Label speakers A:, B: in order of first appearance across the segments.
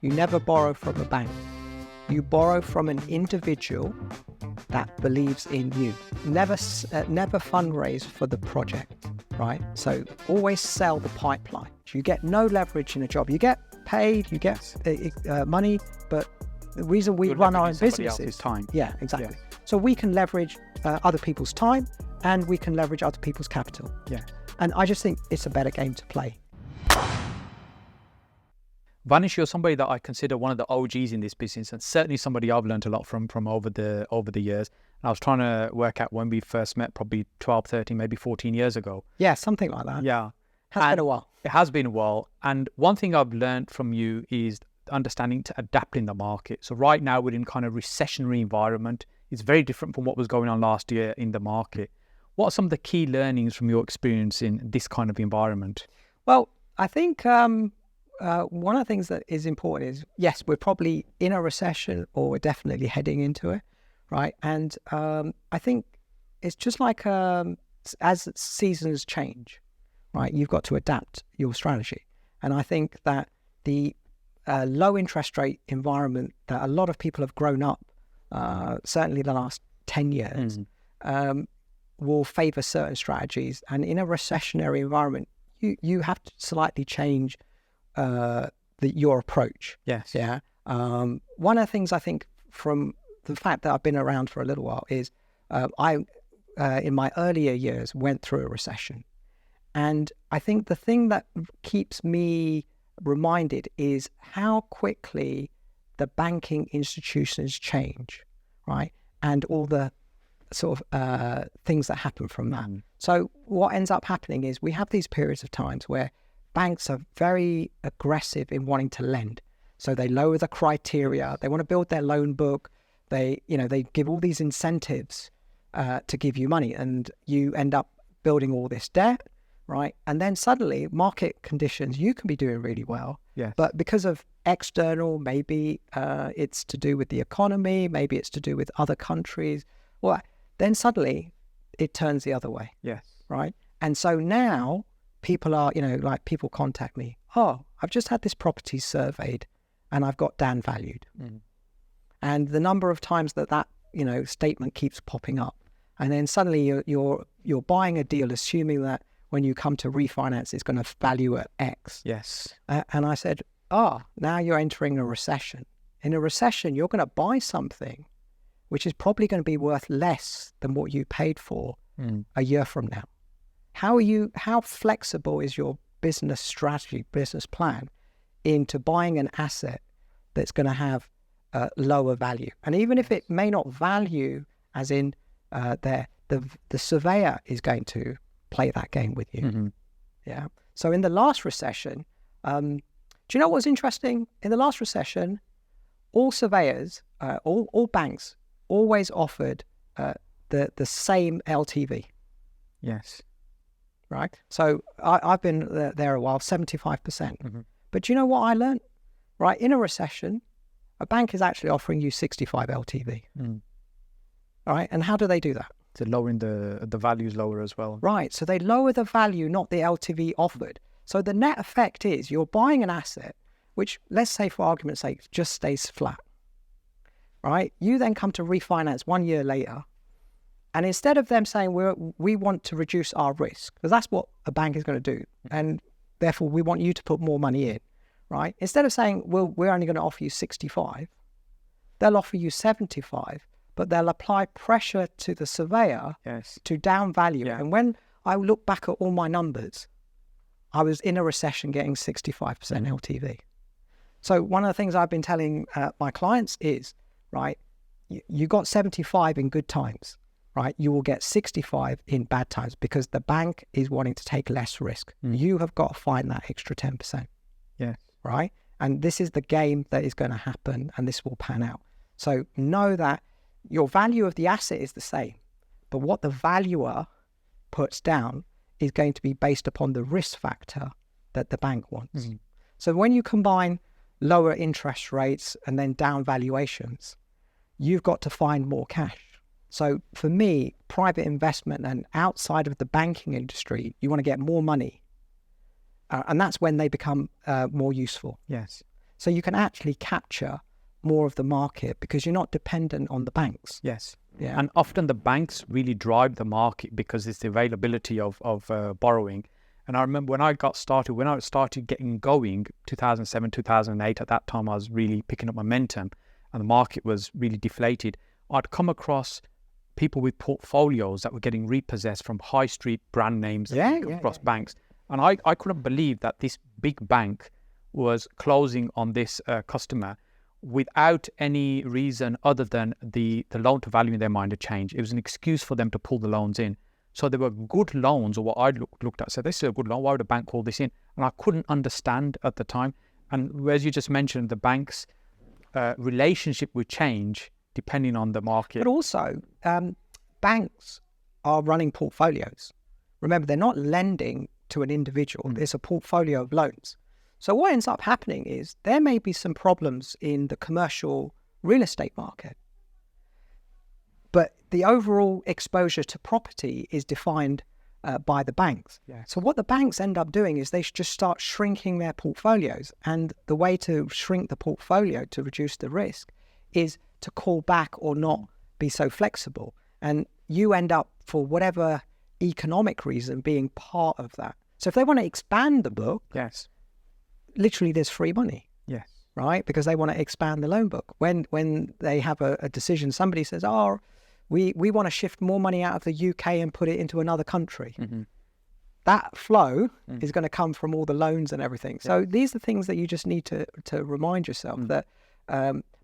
A: You never borrow from a bank. You borrow from an individual that believes in you. Never fundraise for the project, right? So always sell the pipeline. You get no leverage in a job. You get paid, you get money, but the reason we run our own business is
B: time.
A: Yeah, exactly. Yeah. So we can leverage other people's time and we can leverage other people's capital.
B: Yeah.
A: And I just think it's a better game to play.
B: Vanish, you're somebody that I consider one of the OGs in this business, and certainly somebody I've learned a lot from over the years. I was trying to work out when we first met, probably 12, 13, maybe 14 years ago.
A: Yeah, something like that.
B: Yeah.
A: Has been a while.
B: It has been a while. And one thing I've learned from you is understanding to adapt in the market. So right now we're in kind of recessionary environment. It's very different from what was going on last year in the market. What are some of the key learnings from your experience in this kind of environment?
A: Well, I think one of the things that is important is, yes, we're probably in a recession or we're definitely heading into it, right? And I think it's just like as seasons change, right, you've got to adapt your strategy. And I think that the low interest rate environment that a lot of people have grown up, certainly the last 10 years, will favor certain strategies. And in a recessionary environment, you have to slightly change your approach.
B: Yes.
A: Yeah. One of the things I think from the fact that I've been around for a little while is I in my earlier years went through a recession. And I think the thing that keeps me reminded is how quickly the banking institutions change, right? And all the sort of things that happen from that. So what ends up happening is we have these periods of times where banks are very aggressive in wanting to lend. So they lower the criteria. They want to build their loan book. They give all these incentives to give you money, and you end up building all this debt, right? And then suddenly market conditions, you can be doing really well.
B: Yes.
A: But because of external, maybe it's to do with the economy, maybe it's to do with other countries, well, then suddenly it turns the other way.
B: Yes.
A: Right. And so now people are, like people contact me. Oh, I've just had this property surveyed and I've got down valued. And the number of times that statement keeps popping up. And then suddenly you're buying a deal assuming that when you come to refinance, it's going to value at X.
B: Yes.
A: And I said, now you're entering a recession. In a recession, you're going to buy something which is probably going to be worth less than what you paid for a year from now. How flexible is your business strategy, business plan into buying an asset that's going to have lower value? And even if it may not value as in the surveyor is going to play that game with you. Yeah. So in the last recession, do you know what was interesting? In the last recession, all surveyors, all banks always offered the same LTV.
B: Yes.
A: Right. So I've been there a while, 75%. But do you know what I learned? Right. In a recession, a bank is actually offering you 65 LTV. All right. And how do they do that?
B: So lowering the values lower as well.
A: Right. So they lower the value, not the LTV offered. So the net effect is you're buying an asset, which, let's say for argument's sake, just stays flat. Right. You then come to refinance 1 year later. And instead of them saying, we want to reduce our risk, because that's what a bank is going to do. And therefore, we want you to put more money in. Right. Instead of saying, well, we're only going to offer you 65, they'll offer you 75. But they'll apply pressure to the surveyor to down value. Yeah. And when I look back at all my numbers, I was in a recession getting 65% LTV. So one of the things I've been telling my clients is, right, you got 75 in good times, right? You will get 65 in bad times because the bank is wanting to take less risk. You have got to find that extra 10%.
B: Yeah.
A: Right? And this is the game that is going to happen and this will pan out. So know that your value of the asset is the same, but what the valuer puts down is going to be based upon the risk factor that the bank wants. So when you combine lower interest rates and then down valuations, you've got to find more cash. So for me, private investment and outside of the banking industry, you want to get more money. And that's when they become more useful.
B: Yes.
A: So you can actually capture more of the market because you're not dependent on the banks.
B: Yes.
A: Yeah.
B: And often the banks really drive the market because it's the availability of borrowing. And I remember when I started getting going, 2007, 2008, at that time I was really picking up momentum and the market was really deflated. I'd come across people with portfolios that were getting repossessed from high street brand names across banks. And I couldn't believe that this big bank was closing on this customer without any reason other than the loan to value in their mind had changed. It was an excuse for them to pull the loans in. So they were good loans, or what I looked at, said, this is a good loan, why would a bank call this in? And I couldn't understand at the time. And as you just mentioned, the bank's relationship would change depending on the market.
A: But also, banks are running portfolios. Remember, they're not lending to an individual. It's a portfolio of loans. So what ends up happening is there may be some problems in the commercial real estate market, but the overall exposure to property is defined by the banks.
B: Yes.
A: So what the banks end up doing is they just start shrinking their portfolios. And the way to shrink the portfolio to reduce the risk is to call back or not be so flexible. And you end up, for whatever economic reason, being part of that. So if they want to expand the book,
B: Yes.
A: literally there's free money.
B: Yes.
A: Right? Because they want to expand the loan book. When they have a decision, somebody says, oh, we want to shift more money out of the UK and put it into another country.
B: Mm-hmm.
A: That flow is going to come from all the loans and everything. So these are things that you just need to remind yourself that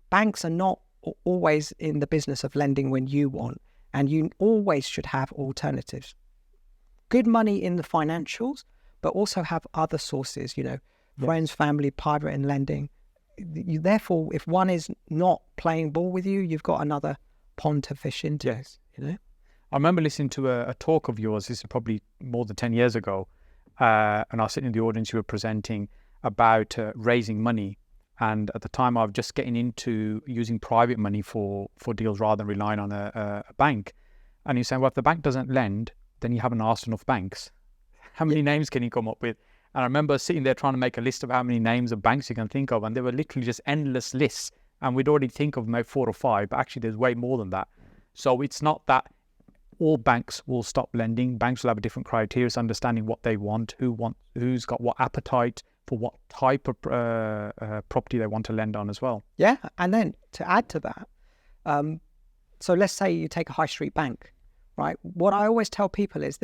A: banks are not always in the business of lending when you want, and you always should have alternatives. Good money in the financials, but also have other sources, friends, family, private and lending. Therefore, if one is not playing ball with you, you've got another pond to fish into.
B: Yes. I remember listening to a talk of yours, this is probably more than 10 years ago, and I was sitting in the audience, you were presenting about raising money. And at the time, I was just getting into using private money for deals rather than relying on a bank. And you're saying, well, if the bank doesn't lend, then you haven't asked enough banks. How many names can you come up with? And I remember sitting there trying to make a list of how many names of banks you can think of. And there were literally just endless lists. And we'd already think of maybe 4 or 5, but actually there's way more than that. So it's not that all banks will stop lending. Banks will have a different criteria, understanding what they want, who's got what appetite for what type of property they want to lend on as well.
A: Yeah. And then to add to that, so let's say you take a high street bank, right? What I always tell people is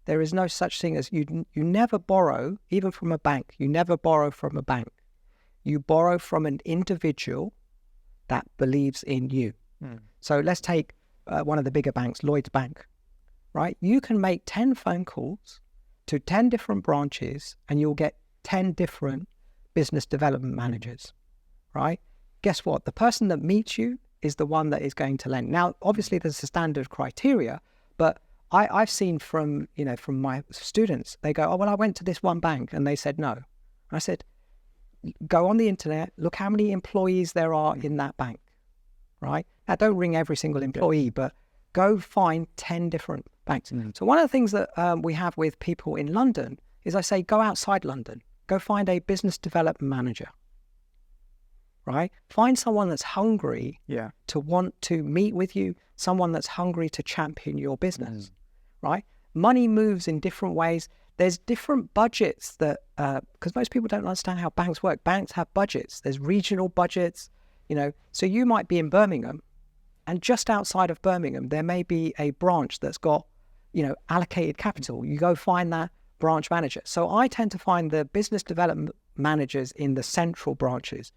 A: there is no such thing as you never borrow, even from a bank. You never borrow from a bank. You borrow from an individual that believes in you. So let's take one of the bigger banks, Lloyds Bank, right? You can make 10 phone calls to 10 different branches and you'll get 10 different business development managers, right? Guess what? The person that meets you is the one that is going to lend. Now, obviously there's a standard criteria, but I've seen from my students, they go, oh, well, I went to this one bank and they said no. And I said, go on the internet, look how many employees there are in that bank, right? Now, don't ring every single employee, but go find 10 different banks. So one of the things that we have with people in London is I say, go outside London, go find a business development manager, right? Find someone that's hungry to want to meet with you, someone that's hungry to champion your business, right? Money moves in different ways. There's different budgets that, because most people don't understand how banks work. Banks have budgets. There's regional budgets, So you might be in Birmingham, and just outside of Birmingham, there may be a branch that's got, allocated capital. You go find that branch manager. So I tend to find the business development managers in the central branches.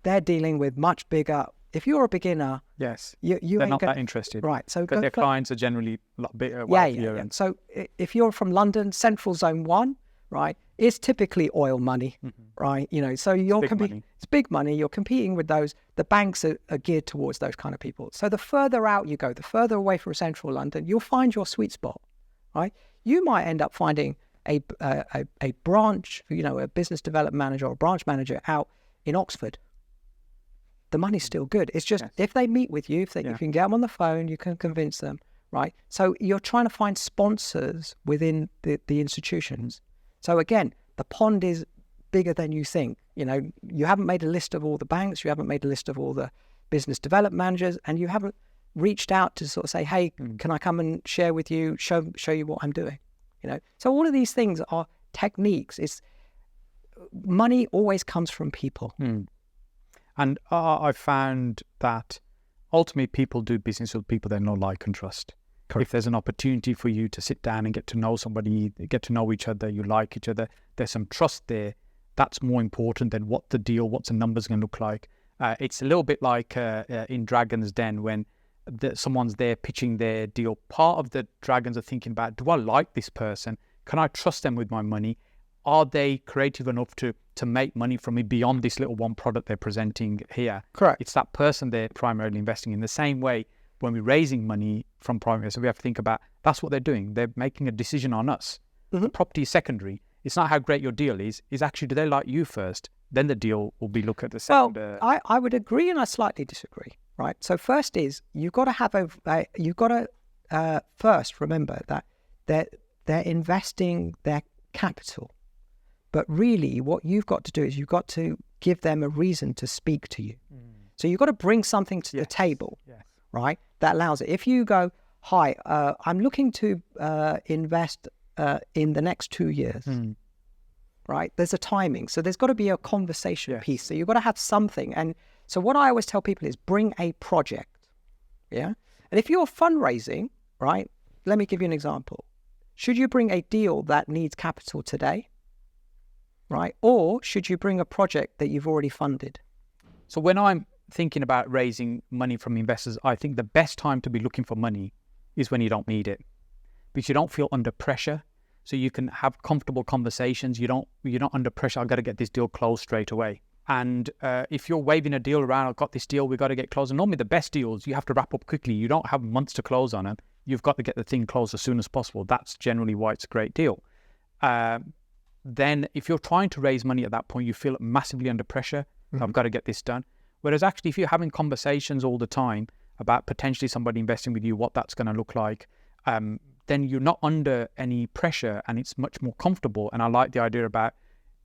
A: They're dealing with much bigger. If you're a beginner,
B: yes,
A: they're
B: not that interested,
A: right? So
B: because their clients are generally a lot bigger.
A: Yeah. So if you're from London, Central Zone 1, right, it's typically oil money, right? So you're competing. It's big money. You're competing with those. The banks are geared towards those kind of people. So the further out you go, the further away from Central London, you'll find your sweet spot, right? You might end up finding a branch, a business development manager or a branch manager out in Oxford. The money's still good. It's just if they meet with you, if you can get them on the phone, you can convince them, right? So you're trying to find sponsors within the institutions. So again, the pond is bigger than you think. You know, you haven't made a list of all the banks, you haven't made a list of all the business development managers, and you haven't reached out to sort of say, hey, can I come and share with you, show you what I'm doing? You know, so all of these things are techniques. It's money always comes from people.
B: And I found that ultimately people do business with people they know, like, and trust. Correct. If there's an opportunity for you to sit down and get to know somebody, get to know each other, you like each other, there's some trust there. That's more important than what's the numbers going to look like. It's a little bit like in Dragon's Den when someone's there pitching their deal. Part of the dragons are thinking about, do I like this person? Can I trust them with my money? Are they creative enough to make money from me beyond this little one product they're presenting here?
A: Correct.
B: It's that person they're primarily investing in. The same way, when we're raising money from private investors, we have to think about that's what they're doing. They're making a decision on us. The property is secondary. It's not how great your deal is. It's actually, do they like you first? Then the deal will be looked at the second.
A: Well, I would agree and I slightly disagree. Right. So first is you've got to have first remember that they're investing their capital, but really what you've got to do is you've got to give them a reason to speak to you. So you've got to bring something to the table, right? That allows it. If you go, hi, I'm looking to invest in the next 2 years, right? There's a timing. So there's got to be a conversation piece. So you've got to have something. And so what I always tell people is bring a project, yeah? And if you're fundraising, right, let me give you an example. Should you bring a deal that needs capital today, right? Or should you bring a project that you've already funded?
B: So when I'm thinking about raising money from investors, I think the best time to be looking for money is when you don't need it, because you don't feel under pressure. So you can have comfortable conversations. You're not under pressure. I've got to get this deal closed straight away. And if you're waving a deal around, I've got this deal, we've got to get closed. And normally the best deals, you have to wrap up quickly. You don't have months to close on them. You've got to get the thing closed as soon as possible. That's generally why it's a great deal. Then if you're trying to raise money at that point, you feel massively under pressure. I've got to get this done. Whereas actually, if you're having conversations all the time about potentially somebody investing with you, what that's going to look like, then you're not under any pressure and it's much more comfortable. And I like the idea about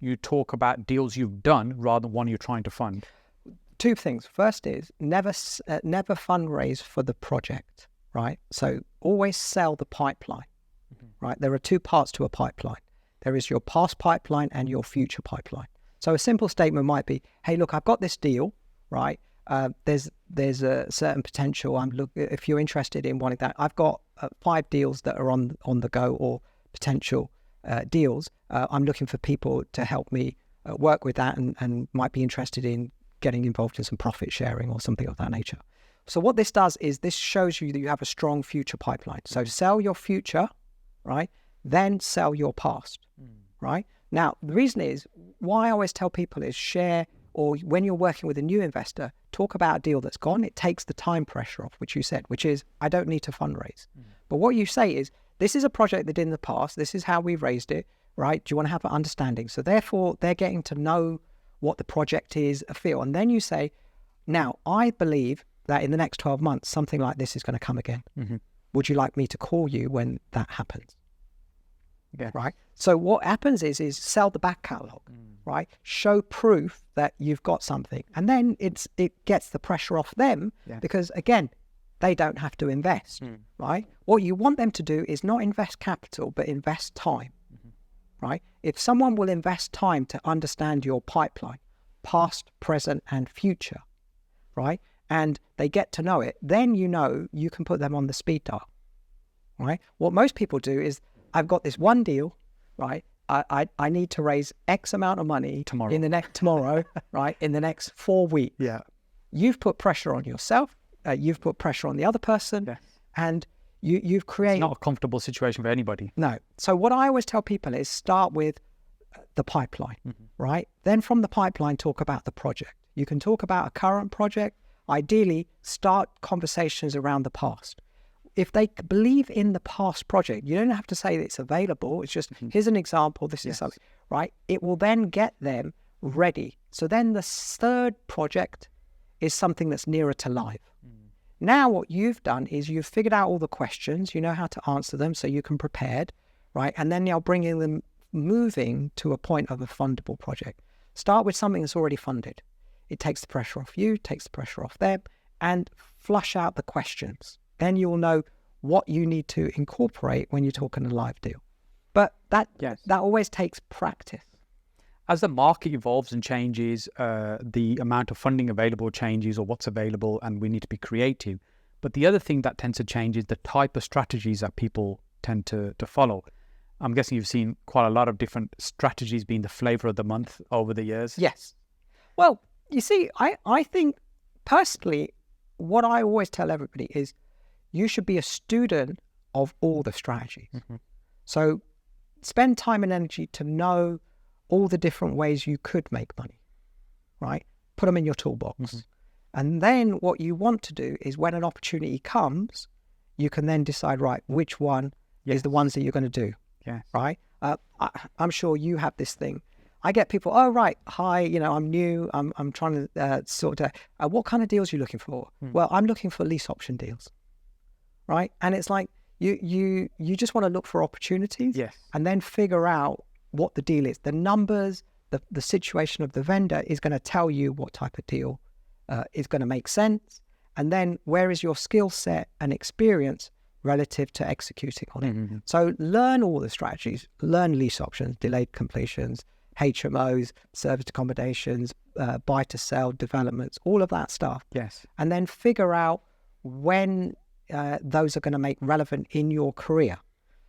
B: you talk about deals you've done rather than one you're trying to fund.
A: Two things. First is never fundraise for the project, right? So always sell the pipeline, right? There are two parts to a pipeline. There is your past pipeline and your future pipeline. So a simple statement might be, hey, look, I've got this deal, right? There's a certain potential. If you're interested in wanting that, I've got 5 deals that are on the go or potential deals. I'm looking for people to help me work with that and might be interested in getting involved in some profit sharing or something of that nature. So what this does is this shows you that you have a strong future pipeline. So sell your future, right? Then sell your past, right? Now, the reason is why I always tell people is share, or when you're working with a new investor, talk about a deal that's gone. It takes the time pressure off, which you said, which is, I don't need to fundraise. But what you say is, this is a project that did in the past. This is how we've raised it, right? Do you want to have an understanding? So therefore, they're getting to know what the project is, a feel. And then you say, now, I believe that in the next 12 months, something like this is going to come again. Would you like me to call you when that happens?
B: Yeah.
A: Right. So what happens is sell the back catalogue, right? Show proof that you've got something. And then it gets the pressure off them because, again, they don't have to invest, right? What you want them to do is not invest capital, but invest time, right? If someone will invest time to understand your pipeline, past, present, and future, right? And they get to know it, then you know you can put them on the speed dial, right? What most people do is, I've got this one deal, right? I need to raise X amount of money
B: tomorrow,
A: right? In the next 4 weeks.
B: Yeah.
A: You've put pressure on yourself. You've put pressure on the other person, and you've created.
B: It's not a comfortable situation for anybody.
A: No. So what I always tell people is start with the pipeline, right? Then from the pipeline, talk about the project. You can talk about a current project. Ideally, start conversations around the past. If they believe in the past project, you don't have to say that it's available. It's just, here's an example. This is something, right? It will then get them ready. So then the third project is something that's nearer to live. Now what you've done is you've figured out all the questions. You know how to answer them, so you can prepared, right? And then you're bringing them moving to a point of a fundable project. Start with something that's already funded. It takes the pressure off you, takes the pressure off them, and flush out the questions. Then you'll know what you need to incorporate when you're talking a live deal. But that always takes practice.
B: As the market evolves and changes, the amount of funding available changes, or what's available, and we need to be creative. But the other thing that tends to change is the type of strategies that people tend to follow. I'm guessing you've seen quite a lot of different strategies being the flavor of the month over the years.
A: Yes. Well, you see, I think personally, what I always tell everybody is you should be a student of all the strategies. Mm-hmm. So spend time and energy to know all the different ways you could make money, right? Put them in your toolbox. Mm-hmm. And then what you want to do is when an opportunity comes, you can then decide, right, which one is the ones that you're going to do, right? I'm sure you have this thing. I get people, oh, right, hi, I'm new. I'm trying to sort of, what kind of deals are you looking for? Well, I'm looking for lease option deals, right? And it's like, you just want to look for opportunities and then figure out what the deal is. The numbers, the situation of the vendor is going to tell you what type of deal is going to make sense. And then where is your skill set and experience relative to executing on it? Mm-hmm. So learn all the strategies, learn lease options, delayed completions, HMOs, serviced accommodations, buy to sell, developments, all of that stuff. Yes. And then figure out when those are going to make relevant in your career.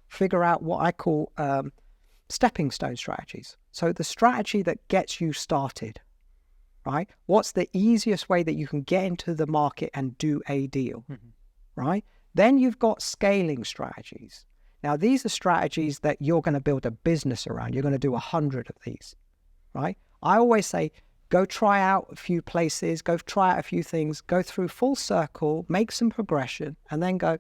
A: Figure out what I call stepping stone strategies. So the strategy that gets you started, right? What's the easiest way that you can get into the market and do a deal, right? Then you've got scaling strategies. Now, these are strategies that you're going to build a business around. You're going to do 100 of these, right? I always say, go try out a few places, go try out a few things, go through full circle, make some progression, and then go,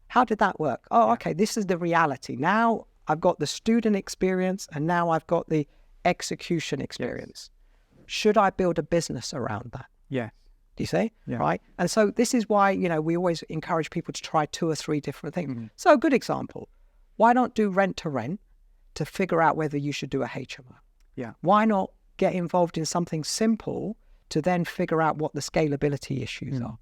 A: how did that work? Oh, okay, this is the reality. Now I've got the student experience, and now I've got the execution experience. Yes. Should I build a business around that? Yeah. Do you see? Yeah. Right? And so this is why, we always encourage people to try 2 or 3 different things. Mm-hmm. So a good example, why not do rent to rent to figure out whether you should do a HMO? Yeah. Why not get involved in something simple to then figure out what the scalability issues are,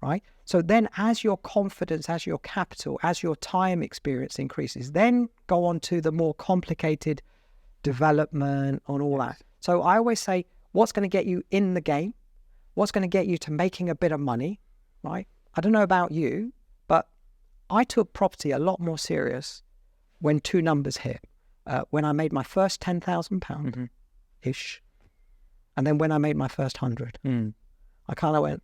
A: right? So then as your confidence, as your capital, as your time experience increases, then go on to the more complicated development and all that. So I always say, what's going to get you in the game? What's going to get you to making a bit of money, right? I don't know about you, but I took property a lot more serious when 2 numbers hit. When I made my first £10,000-ish, and then when I made my first 100. I kind of went,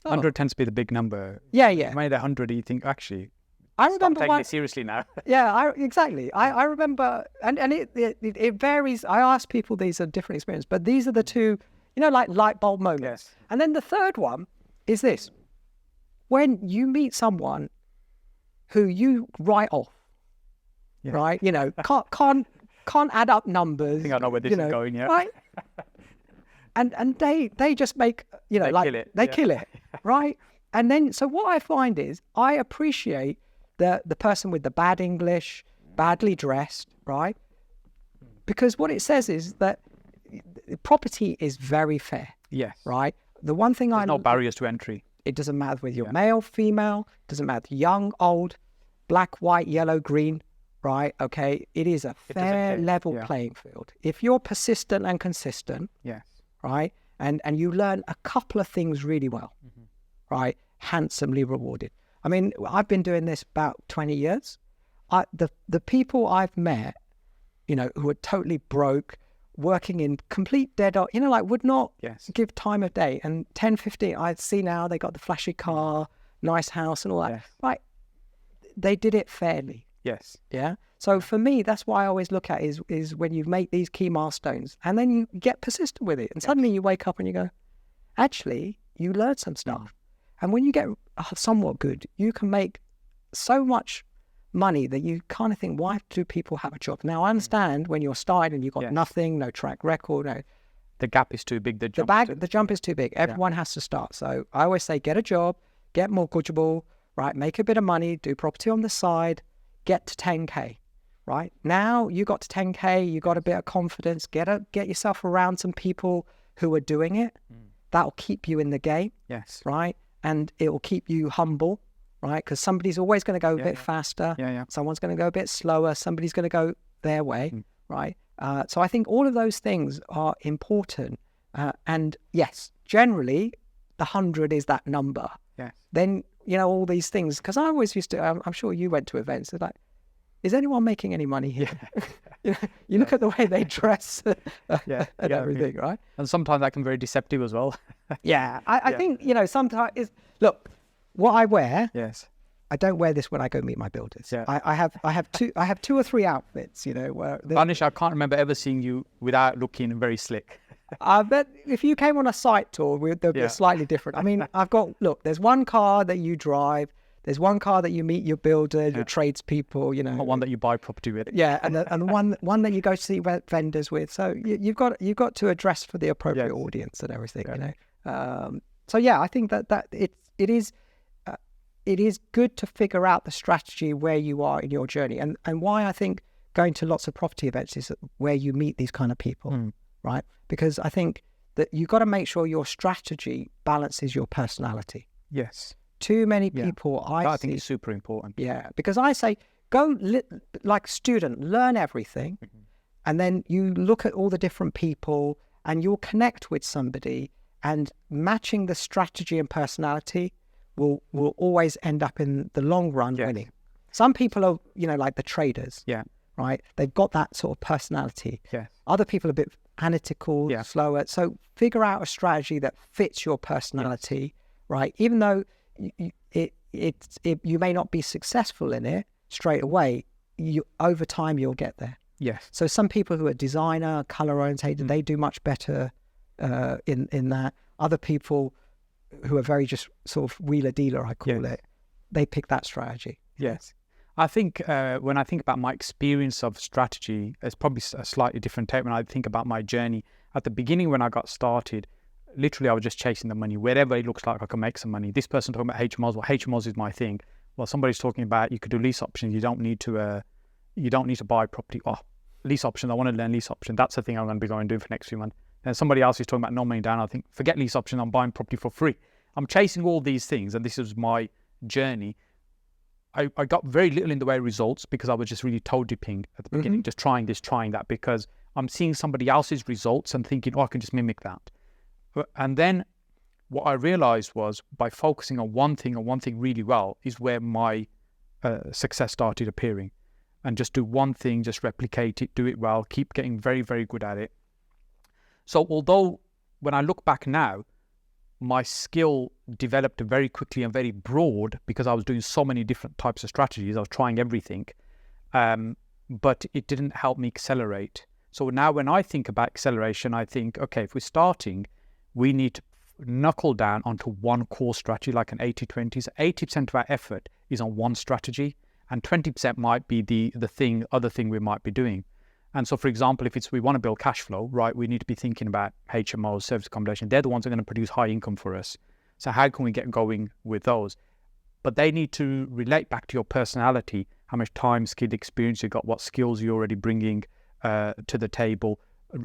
B: 100 tends to be the big number.
A: Yeah.
B: You made 100, you think, actually,
A: I remember
B: taking it seriously now.
A: Exactly. I remember, and it varies. I ask people, these are different experiences, but these are the 2, like light bulb moments. Yes. And then the third one is this. When you meet someone who you write off, right? Can't add up numbers.
B: I think I know where this is going,
A: right? And they just make, they kill it, right? And then, so what I find is I appreciate the person with the bad English, badly dressed, right? Because what it says is that property is very fair. Yes. Right? The one thing
B: There's no barriers to entry.
A: It doesn't matter whether you're male, female, doesn't matter young, old, black, white, yellow, green, right? Okay. It is a fair, level playing field. If you're persistent and consistent, right? And you learn a couple of things really well, right? Handsomely rewarded. I mean, I've been doing this about 20 years. The people I've met, who are totally broke, working in complete dead end, would not give time of day. And 10, 15, I see now they got the flashy car, nice house and all that. Yes. Right. They did it fairly. Yes. Yeah. So for me, that's why I always look at is when you make these key milestones and then you get persistent with it. And suddenly you wake up and you go, actually, you learned some stuff. And when you get somewhat good, you can make so much money that you kind of think, why do people have a job? Now, I understand when you're starting and you've got nothing, no track record,
B: the gap is too big. The
A: jump is too big. Everyone has to start. So I always say, get a job, get mortgageable, right? Make a bit of money, do property on the side, get to 10K. right? Now you got to 10K, you got a bit of confidence, get yourself around some people who are doing it. That'll keep you in the game,
B: Yes.
A: right? And it will keep you humble, right? Because somebody's always going to go a bit faster.
B: Yeah.
A: Someone's going to go a bit slower. Somebody's going to go their way, right? So I think all of those things are important. And yes, generally, the 100 is that number.
B: Yes.
A: Then, all these things, because I always used to, I'm sure you went to events, it's like, is anyone making any money here? You look at the way they dress and everything, right?
B: And sometimes that can be very deceptive as well.
A: I think, sometimes, look, what I wear,
B: Yes.
A: I don't wear this when I go meet my builders.
B: Yeah.
A: I have two or three outfits, where
B: Vanish, I can't remember ever seeing you without looking very slick.
A: I bet if you came on a site tour, they'll be slightly different. I mean, there's one car that you drive, there's one car that you meet your builder, your tradespeople,
B: Not one that you buy property with.
A: Yeah, and one that you go to see vendors with. So you've got to address for the appropriate audience and everything, So I think that it is good to figure out the strategy where you are in your journey, and why I think going to lots of property events is where you meet these kind of people, right? Because I think that you've got to make sure your strategy balances your personality.
B: Yes.
A: Too many people
B: I think it's super important.
A: Yeah, because I say go like student, learn everything, and then you look at all the different people, and you'll connect with somebody, and matching the strategy and personality will always end up in the long run winning. Some people are, like the traders.
B: Yeah.
A: Right? They've got that sort of personality.
B: Yes.
A: Other people are a bit analytical, slower. So figure out a strategy that fits your personality, right? Even though you may not be successful in it straight away, over time you'll get there.
B: Yes.
A: So some people who are designer, color orientated, they do much better in that. Other people who are very just sort of wheeler dealer, I call it, they pick that strategy.
B: Yes. I think when I think about my experience of strategy, it's probably a slightly different take. When I think about my journey at the beginning, when I got started, literally I was just chasing the money wherever it looks like I can make some money. This person talking about HMOs, well, HMOs is my thing. Well, somebody's talking about you could do lease options. You don't need to buy property. Oh, lease options. I want to learn lease option. That's the thing I'm going to be going to do for the next few months. And somebody else is talking about no money down. I think forget lease option. I'm buying property for free. I'm chasing all these things, and this is my journey. I got very little in the way of results because I was just really toe dipping at the beginning, just trying this, trying that, because I'm seeing somebody else's results and thinking, I can just mimic that. And then what I realized was by focusing on one thing and one thing really well is where my success started appearing. And just do one thing, just replicate it, do it well, keep getting very, very good at it. So although when I look back now, my skill developed very quickly and very broad because I was doing so many different types of strategies. I was trying everything, but it didn't help me accelerate. So now when I think about acceleration, I think, okay, if we're starting, we need to knuckle down onto one core strategy, like an 80-20. So 80% of our effort is on one strategy, and 20% might be the other thing we might be doing. And so, for example, if we want to build cash flow, right, we need to be thinking about HMOs, service accommodation. They're the ones that are going to produce high income for us. So how can we get going with those? But they need to relate back to your personality, how much time, skill, experience you got, what skills you're already bringing to the table,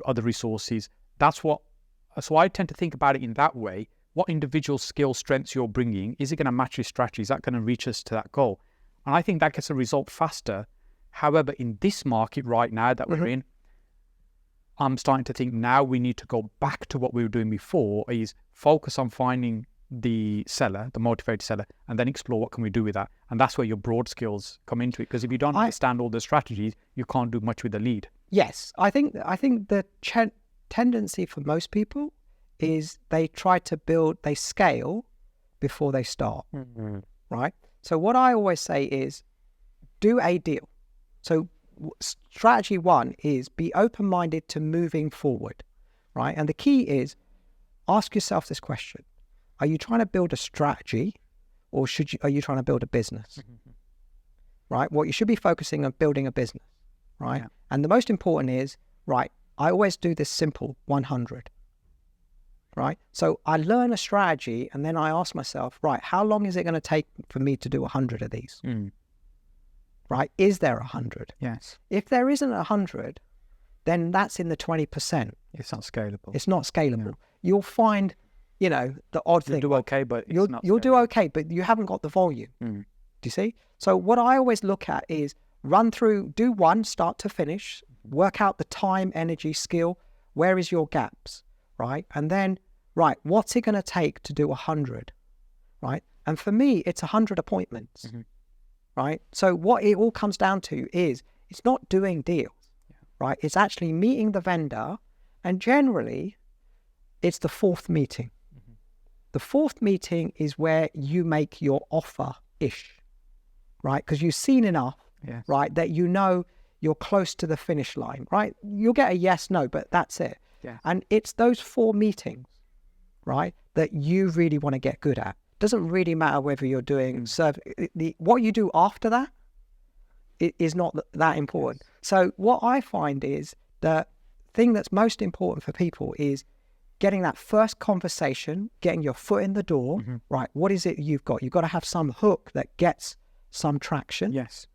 B: other resources. So I tend to think about it in that way. What individual skill strengths you're bringing, is it going to match your strategy? Is that going to reach us to that goal? And I think that gets a result faster. However, in this market right now that we're in, I'm starting to think now we need to go back to what we were doing before, is focus on finding the seller, the motivated seller, and then explore what can we do with that. And that's where your broad skills come into it. Because if you don't understand all the strategies, you can't do much with the lead.
A: Yes, I think the tendency for most people is they scale before they start, right? So what I always say is do a deal. So strategy one is be open-minded to moving forward, right? And the key is ask yourself this question. Are you trying to build a strategy, or are you trying to build a business? Right? What you should be focusing on building a business, right? Yeah. And the most important is, right, I always do this simple 100, right? So I learn a strategy and then I ask myself, right, how long is it going to take for me to do 100 of these? right? Is there 100?
B: Yes.
A: If there isn't 100, then that's in the 20%.
B: It's not scalable.
A: It's not scalable. You'll find, the odd thing.
B: You'll do okay, but it's not
A: you'll do
B: scalable.
A: okay, but you haven't got the volume. Do you see? So what I always look at is run through, do one, start to finish, work out the time, energy, skill. Where is your gaps, right? And then, right, what's it going to take to do 100, right? And for me, it's 100 appointments, right? So what it all comes down to is it's not doing deals, right? It's actually meeting the vendor, and generally it's the fourth meeting. The fourth meeting is where you make your offer-ish, right? Because you've seen enough, right, that you're close to the finish line, right? You'll get a yes, no, but that's it.
B: Yeah.
A: And it's those 4 meetings, right, that you really want to get good at. Doesn't really matter whether you're doing what you do after that is not that important. So what I find is the thing that's most important for people is getting that first conversation, getting your foot in the door, right? What is it you've got? You've got to have some hook that gets some traction.
B: Yes.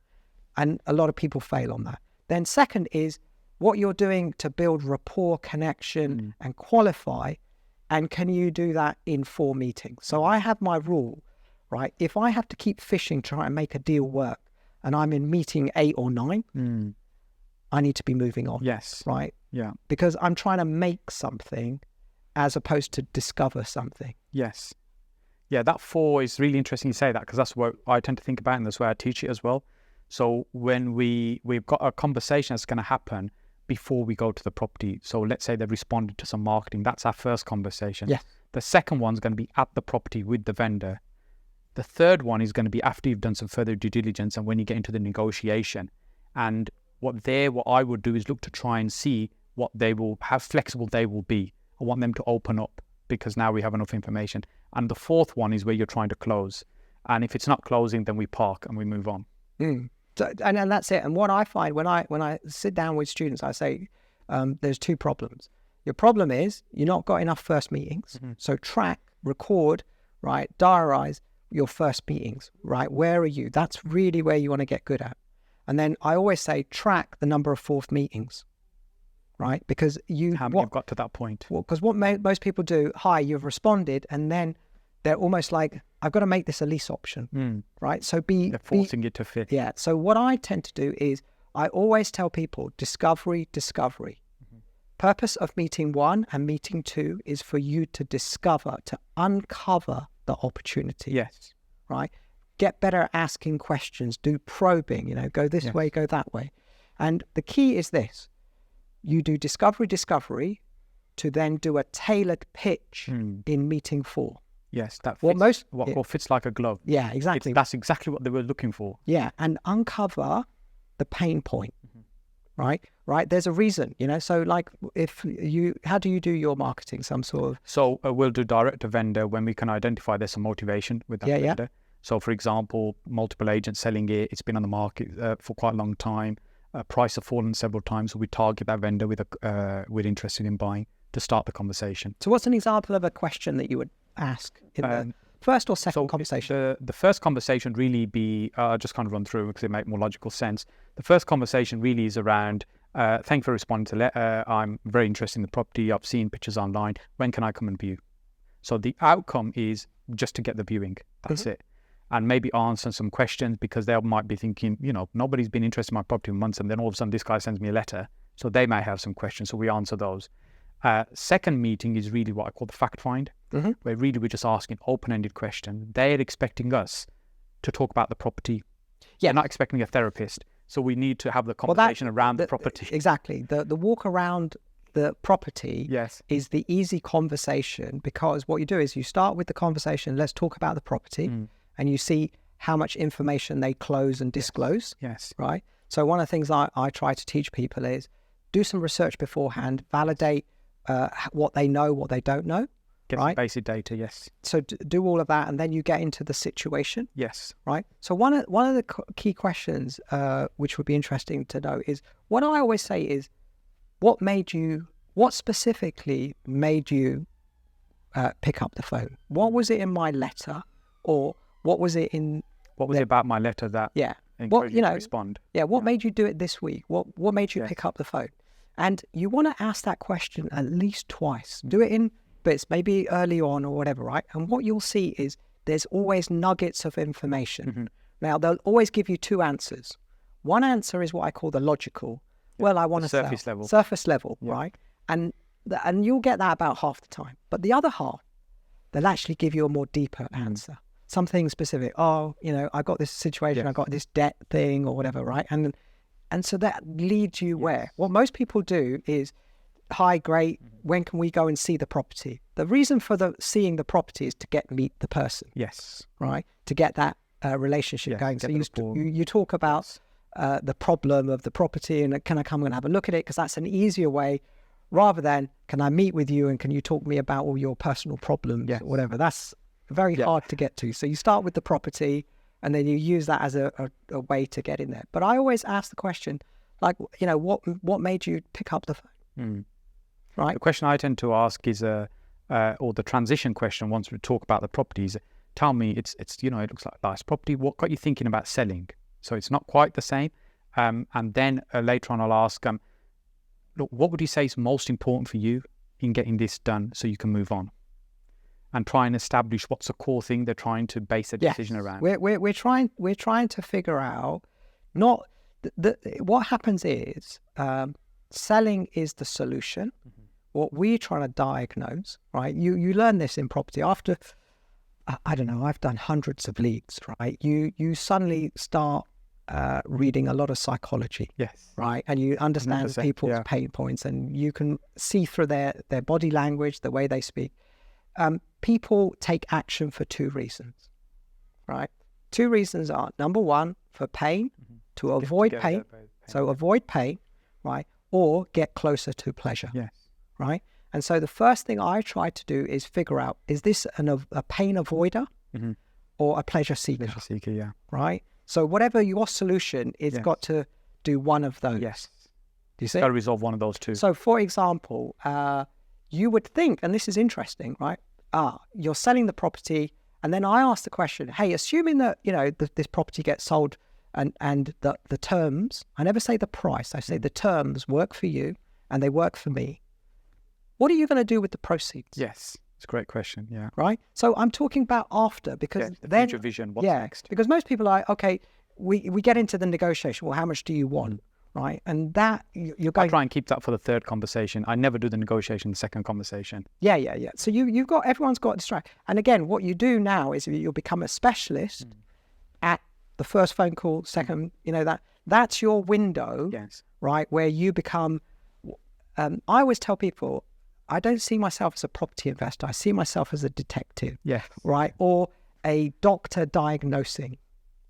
A: And a lot of people fail on that. Then second is what you're doing to build rapport, connection, and qualify. And can you do that in 4 meetings? So I have my rule, right? If I have to keep fishing, trying to make a deal work, and I'm in meeting 8 or 9, I need to be moving on.
B: Yes.
A: Right?
B: Yeah.
A: Because I'm trying to make something as opposed to discover something.
B: Yes. Yeah, that 4 is really interesting you say that, because that's what I tend to think about, and that's where I teach it as well. So when we've got a conversation that's going to happen before we go to the property. So let's say they've responded to some marketing. That's our first conversation.
A: Yes.
B: The second one's going to be at the property with the vendor. The third one is going to be after you've done some further due diligence and when you get into the negotiation. And what I would do is look to try and see how flexible they will be. I want them to open up because now we have enough information. And the fourth one is where you're trying to close. And if it's not closing, then we park and we move on.
A: So, and that's it. And what I find when I sit down with students, I say there's 2 problems. Your problem is you're not got enough first meetings. So track, record, right, diarize your first meetings, right? Where are you? That's really where you want to get good at. And then I always say track the number of fourth meetings, right? Because you've
B: got to that point.
A: Because what most people do, hi, you've responded, and then they're almost like, I've got to make this a lease option, right? So
B: they're forcing it to fit.
A: Yeah. So what I tend to do is I always tell people discovery. Purpose of meeting 1 and meeting 2 is for you to discover, to uncover the opportunity.
B: Yes.
A: Right? Get better at asking questions, do probing, go this way, go that way. And the key is this. You do discovery to then do a tailored pitch in meeting 4.
B: Yes, that
A: fits,
B: fits like a glove.
A: Yeah, exactly.
B: That's exactly what they were looking for.
A: Yeah, and uncover the pain point, right? There's a reason, So like how do you do your marketing? Some sort of...
B: So we'll do direct to vendor when we can identify there's some motivation with that vendor. Yeah. So for example, multiple agents selling it, it's been on the market for quite a long time. Price have fallen several times, so we target that vendor we're interested in buying to start the conversation.
A: So what's an example of a question that you would ask in the first or second conversation?
B: The first conversation would really be, I'll just kind of run through because it makes more logical sense. The first conversation really is around, thank you for responding to letter. I'm very interested in the property. I've seen pictures online. When can I come and view? So the outcome is just to get the viewing. That's it. And maybe answer some questions because they might be thinking, nobody's been interested in my property in months, and then all of a sudden this guy sends me a letter. So they may have some questions. So we answer those. Second meeting is really what I call the fact find, where really we're just asking open-ended questions. They're expecting us to talk about the property. Yeah, not expecting a therapist. So we need to have the conversation around the property.
A: Exactly. The walk around the property is the easy conversation, because what you do is you start with the conversation, let's talk about the property, and you see how much information they close and disclose.
B: Yes.
A: Right? So one of the things I try to teach people is do some research beforehand, validate what they know, what they don't know.
B: Get some basic data, yes.
A: So do all of that, and then you get into the situation.
B: Yes. Right?
A: So one of the key questions, which would be interesting to know, is what I always say is, what specifically made you pick up the phone? What was it in my letter, or what was it in...
B: What was it about my letter that encourage you to respond.
A: Yeah, what made you do it this week? What made you pick up the phone? And you want to ask that question at least twice. Do it in bits, maybe early on or whatever, right? And what you'll see is there's always nuggets of information. Now, they'll always give you two answers. One answer is what I call the logical. Well, I want to sell. Surface level, right? And you'll get that about half the time. But the other half, they'll actually give you a more deeper answer. Something specific. Oh, I got this situation, I got this debt thing or whatever, right? And so that leads you where? What most people do is, hi, great, when can we go and see the property? The reason for seeing the property is to meet the person.
B: Yes.
A: Right? To get that relationship going. So you talk about the problem of the property and can I come and have a look at it? Because that's an easier way rather than can I meet with you and can you talk to me about all your personal problems or whatever. That's very hard to get to. So you start with the property and then you use that as a way to get in there. But I always ask the question, like, what made you pick up the phone? Right?
B: The question I tend to ask is, or the transition question once we talk about the properties, tell me, it looks like a nice property. What got you thinking about selling? So it's not quite the same. And then later on I'll ask, look, what would you say is most important for you in getting this done so you can move on? And try and establish what's the core thing they're trying to base a decision around.
A: We're trying to figure out what happens is selling is the solution. What we're trying to diagnose, right? You learn this in property after I don't know. I've done hundreds of leads, right? You suddenly start reading a lot of psychology, right? And you understand people's pain points, and you can see through their body language, the way they speak. People take action for two reasons, right? Two reasons are, number one, for pain, to avoid pain. So avoid pain, right? Or get closer to pleasure, right? And so the first thing I try to do is figure out, is this a pain avoider or a pleasure seeker?
B: Pleasure seeker,
A: right? So whatever your solution, it's got to do one of those.
B: Yes.
A: Do you see?
B: It's got to resolve one of those two.
A: So for example, you would think, and this is interesting, right? You're selling the property, and then I ask the question, hey, assuming that, this property gets sold and the terms, I never say the price, I say the terms work for you and they work for me. What are you going to do with the proceeds?
B: Yes, it's a great question,
A: Right? So I'm talking about after, because then...
B: future vision, what's next?
A: Because most people are like, okay, we get into the negotiation, well, how much do you want? Right? And that you're going...
B: I try and keep that for the third conversation. I never do the negotiation, the second conversation.
A: Yeah. So everyone's got distracted. And again, what you do now is you'll become a specialist at the first phone call, second, that's your window, right? Where you become, I always tell people, I don't see myself as a property investor. I see myself as a detective, right? Or a doctor diagnosing,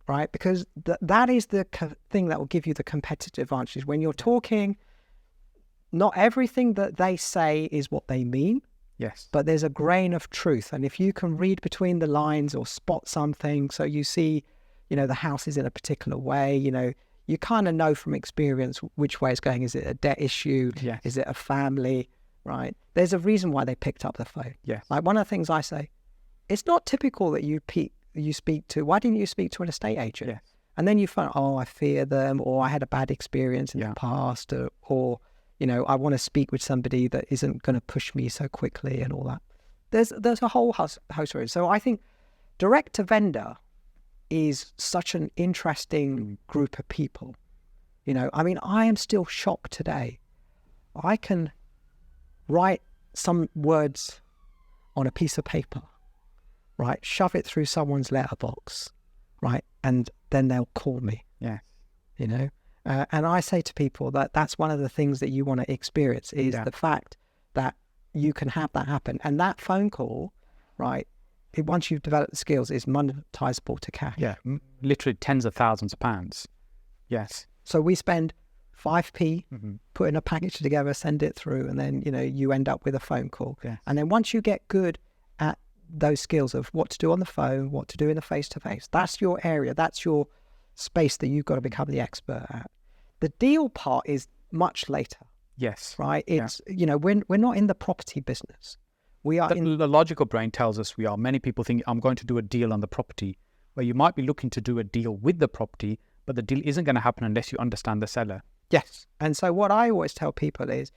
A: right? Because that is the thing that will give you the competitive advantage. When you're talking, not everything that they say is what they mean.
B: Yes.
A: But there's a grain of truth. And if you can read between the lines or spot something, so you see, the house is in a particular way, you kind of know from experience which way it's going. Is it a debt issue?
B: Yes.
A: Is it a family? Right? There's a reason why they picked up the phone.
B: Yes.
A: Like one of the things I say, it's not typical that you speak to, why didn't you speak to an estate agent?
B: Yes.
A: And then you find, I fear them, or I had a bad experience in the past, or I want to speak with somebody that isn't going to push me so quickly and all that. There's a whole host of it. So I think direct to is such an interesting group of people. I am still shocked today. I can write some words on a piece of paper, right? Shove it through someone's letterbox, right? And then they'll call me.
B: Yeah.
A: And I say to people that's one of the things that you want to experience is the fact that you can have that happen. And that phone call, right, once you've developed the skills, is monetizable to cash.
B: Yeah, literally tens of thousands of pounds. Yes.
A: So we spend 5p, putting a package together, send it through, and then, you end up with a phone call.
B: Yes.
A: And then once you get good at those skills of what to do on the phone, what to do in the face-to-face, that's your area, that's your space that you've got to become the expert at. The deal part is much later.
B: Yes.
A: Right? It's, we're not in the property business. We are
B: the logical brain tells us we are. Many people think I'm going to do a deal on the property, where you might be looking to do a deal with the property, but the deal isn't going to happen unless you understand the seller.
A: Yes. And so what I always tell people is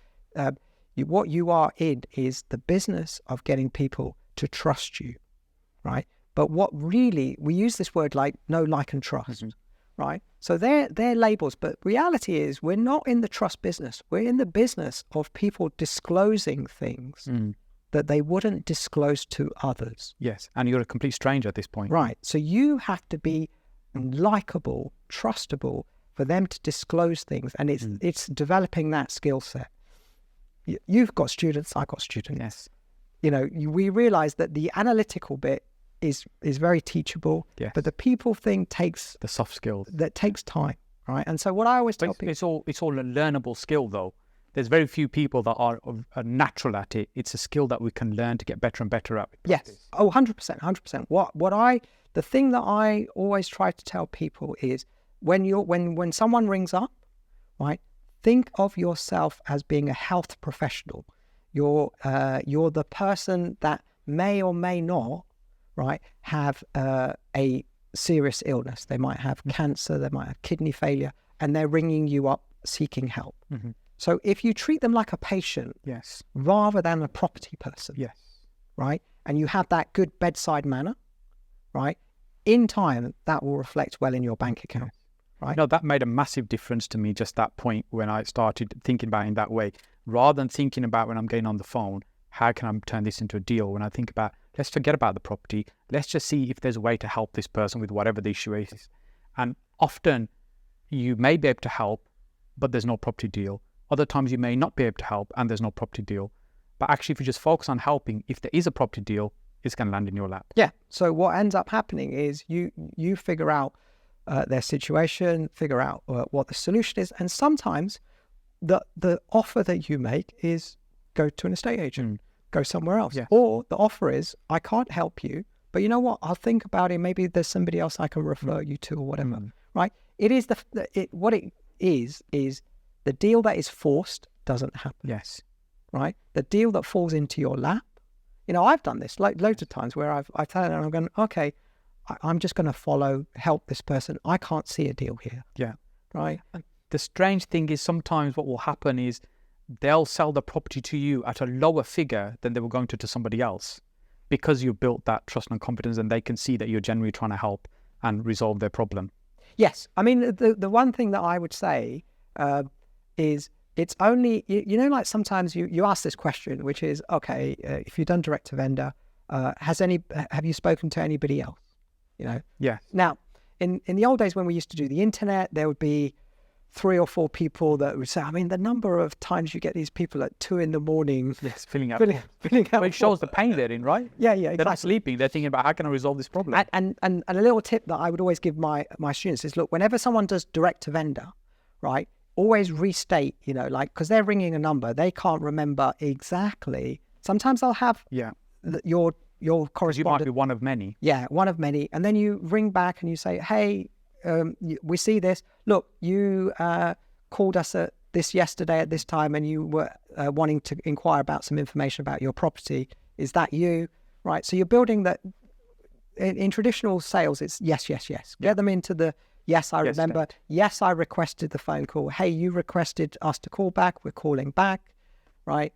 A: what you are in is the business of getting people to trust you, right? But what really, we use this word like know, like, and trust, right? So they're labels, but reality is we're not in the trust business. We're in the business of people disclosing things that they wouldn't disclose to others.
B: Yes, and you're a complete stranger at this point.
A: Right. So you have to be likable, trustable for them to disclose things, and it's developing that skill set. You've got students, I've got students.
B: Yes.
A: You know, we realize that the analytical bit is very teachable, but the people thing takes
B: the soft skills.
A: That takes time, right? And so what I always tell people,
B: it's all a learnable skill, though. There's very few people that are natural at it. It's a skill that we can learn to get better and better at.
A: Yes. Oh, 100%. The thing that I always try to tell people is when someone rings up, right? Think of yourself as being a health professional. You're the person that may or may not, right, have a serious illness. They might have cancer, they might have kidney failure, and they're ringing you up seeking help. So if you treat them like a patient, rather than a property person, right, and you have that good bedside manner, right, in time that will reflect well in your bank account. Right.
B: No, that made a massive difference to me, just that point when I started thinking about it in that way. Rather than thinking about when I'm getting on the phone, how can I turn this into a deal? When I think about, let's forget about the property. Let's just see if there's a way to help this person with whatever the issue is. And often you may be able to help, but there's no property deal. Other times you may not be able to help and there's no property deal. But actually, if you just focus on helping, if there is a property deal, it's going to land in your lap.
A: Yeah. So what ends up happening is you figure out their situation, figure out what the solution is. And sometimes the offer that you make is go to an estate agent, go somewhere else. Or the offer is, I can't help you, but you know what? I'll think about it. Maybe there's somebody else I can refer you to or whatever, right? It is what it is the deal that is forced doesn't happen.
B: Yes.
A: Right? The deal that falls into your lap. You know, I've done this like loads of times where I've tell them, I'm going, okay, I'm just going to help this person. I can't see a deal here.
B: Yeah.
A: Right.
B: The strange thing is sometimes what will happen is they'll sell the property to you at a lower figure than they were going to somebody else, because you've built that trust and confidence and they can see that you're genuinely trying to help and resolve their problem.
A: Yes. I mean, the one thing that I would say is it's only, you know, like sometimes you ask this question, which is, okay, if you've done direct to vendor, have you spoken to anybody else? You know?
B: Yeah.
A: Now, in the old days when we used to do the internet, there would be 3 or 4 people that would say, I mean, the number of times you get these people at 2 a.m.
B: filling out.
A: Well,
B: it shows the pain they're in, right?
A: Yeah, exactly.
B: They're not sleeping. They're thinking about how can I resolve this problem.
A: And a little tip that I would always give my students is, look, whenever someone does direct to vendor, right, always restate, you know, like, because they're ringing a number, they can't remember exactly. Sometimes they'll have your correspondent.
B: You might be one of many.
A: Yeah, one of many. And then you ring back and you say, hey, we see this. Look, you called us at this yesterday at this time and you were wanting to inquire about some information about your property. Is that you? Right. So you're building that. In traditional sales, it's yes. Get them into the yes, I remember. Yes, I requested the phone call. Hey, you requested us to call back. We're calling back. Right.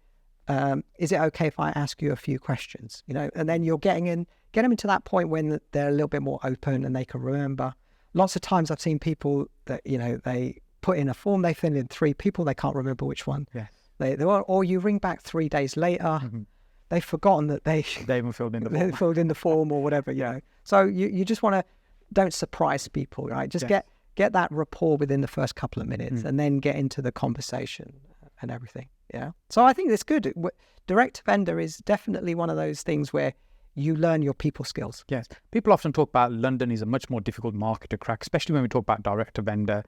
A: Is it okay if I ask you a few questions? You know, and then you're get them into that point when they're a little bit more open and they can remember. Lots of times I've seen people that, you know, they put in a form, they fill in 3 people, they can't remember which one.
B: Yes.
A: Or you ring back 3 days later, they've forgotten that they
B: haven't filled in the form.
A: filled in the form or whatever, you know. So you just want to, don't surprise people, right? Just get that rapport within the first couple of minutes and then get into the conversation and everything. Yeah. So I think that's good. Direct to vendor is definitely one of those things where you learn your people skills.
B: Yes. People often talk about London is a much more difficult market to crack, especially when we talk about direct to vendor.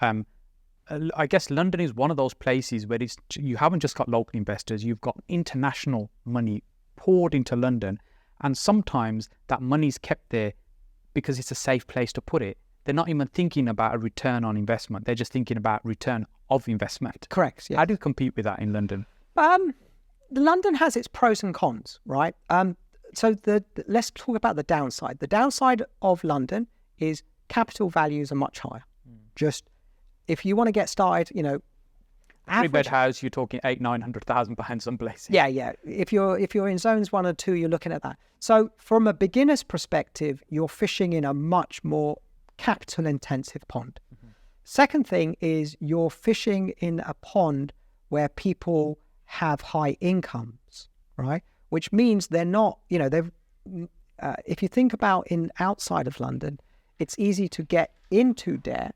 B: I guess London is one of those places where you haven't just got local investors, you've got international money poured into London. And sometimes that money's kept there because it's a safe place to put it. They're not even thinking about a return on investment. They're just thinking about return of investment.
A: Correct. Yes.
B: How do you compete with that in London?
A: London has its pros and cons, right? So let's talk about the downside. The downside of London is capital values are much higher, just if you want to get started, you know,
B: 3-bed house, you're talking 800,000-900,000 pounds some places.
A: Yeah. If you're in zones 1 or 2, you're looking at that. So from a beginner's perspective, you're fishing in a much more capital intensive pond. Second thing is you're fishing in a pond where people have high incomes, right? Which means they're not, you know, if you think about in outside of London, it's easy to get into debt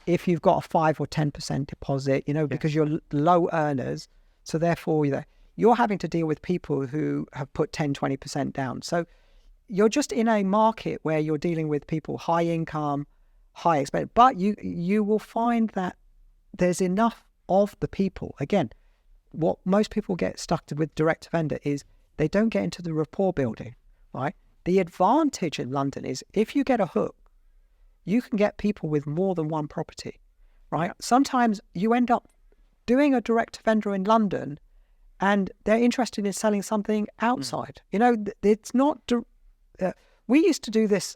A: if you've got a 5 or 10% deposit, you know, because you're low earners. So therefore, you're having to deal with people who have put 10, 20% down. So you're just in a market where you're dealing with people high income, high expense, but you will find that there's enough of the people. Again, what most people get stuck with direct to vendor is they don't get into the rapport building, right? The advantage in London is if you get a hook, you can get people with more than one property, right? Yeah. Sometimes you end up doing a direct to vendor in London and they're interested in selling something outside. You know, it's not, we used to do this,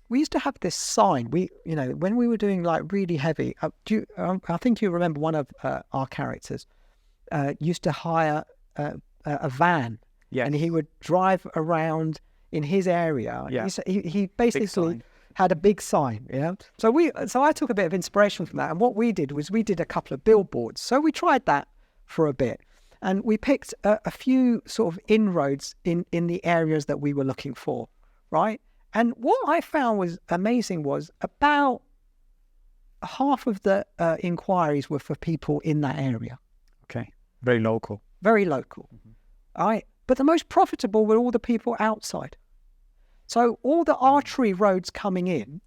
A: we used to have this sign. You know, when we were doing like really heavy, I think you remember one of our characters used to hire a van, and he would drive around in his area. Yeah. He basically had a big sign. Yeah. So I took a bit of inspiration from that, and what we did was we did a couple of billboards. So we tried that for a bit, and we picked a few sort of inroads in the areas that we were looking for, right? And what I found was amazing was about half of the inquiries were for people in that area.
B: Okay. Very local.
A: Very local. All right. But the most profitable were all the people outside. So all the artery roads coming in,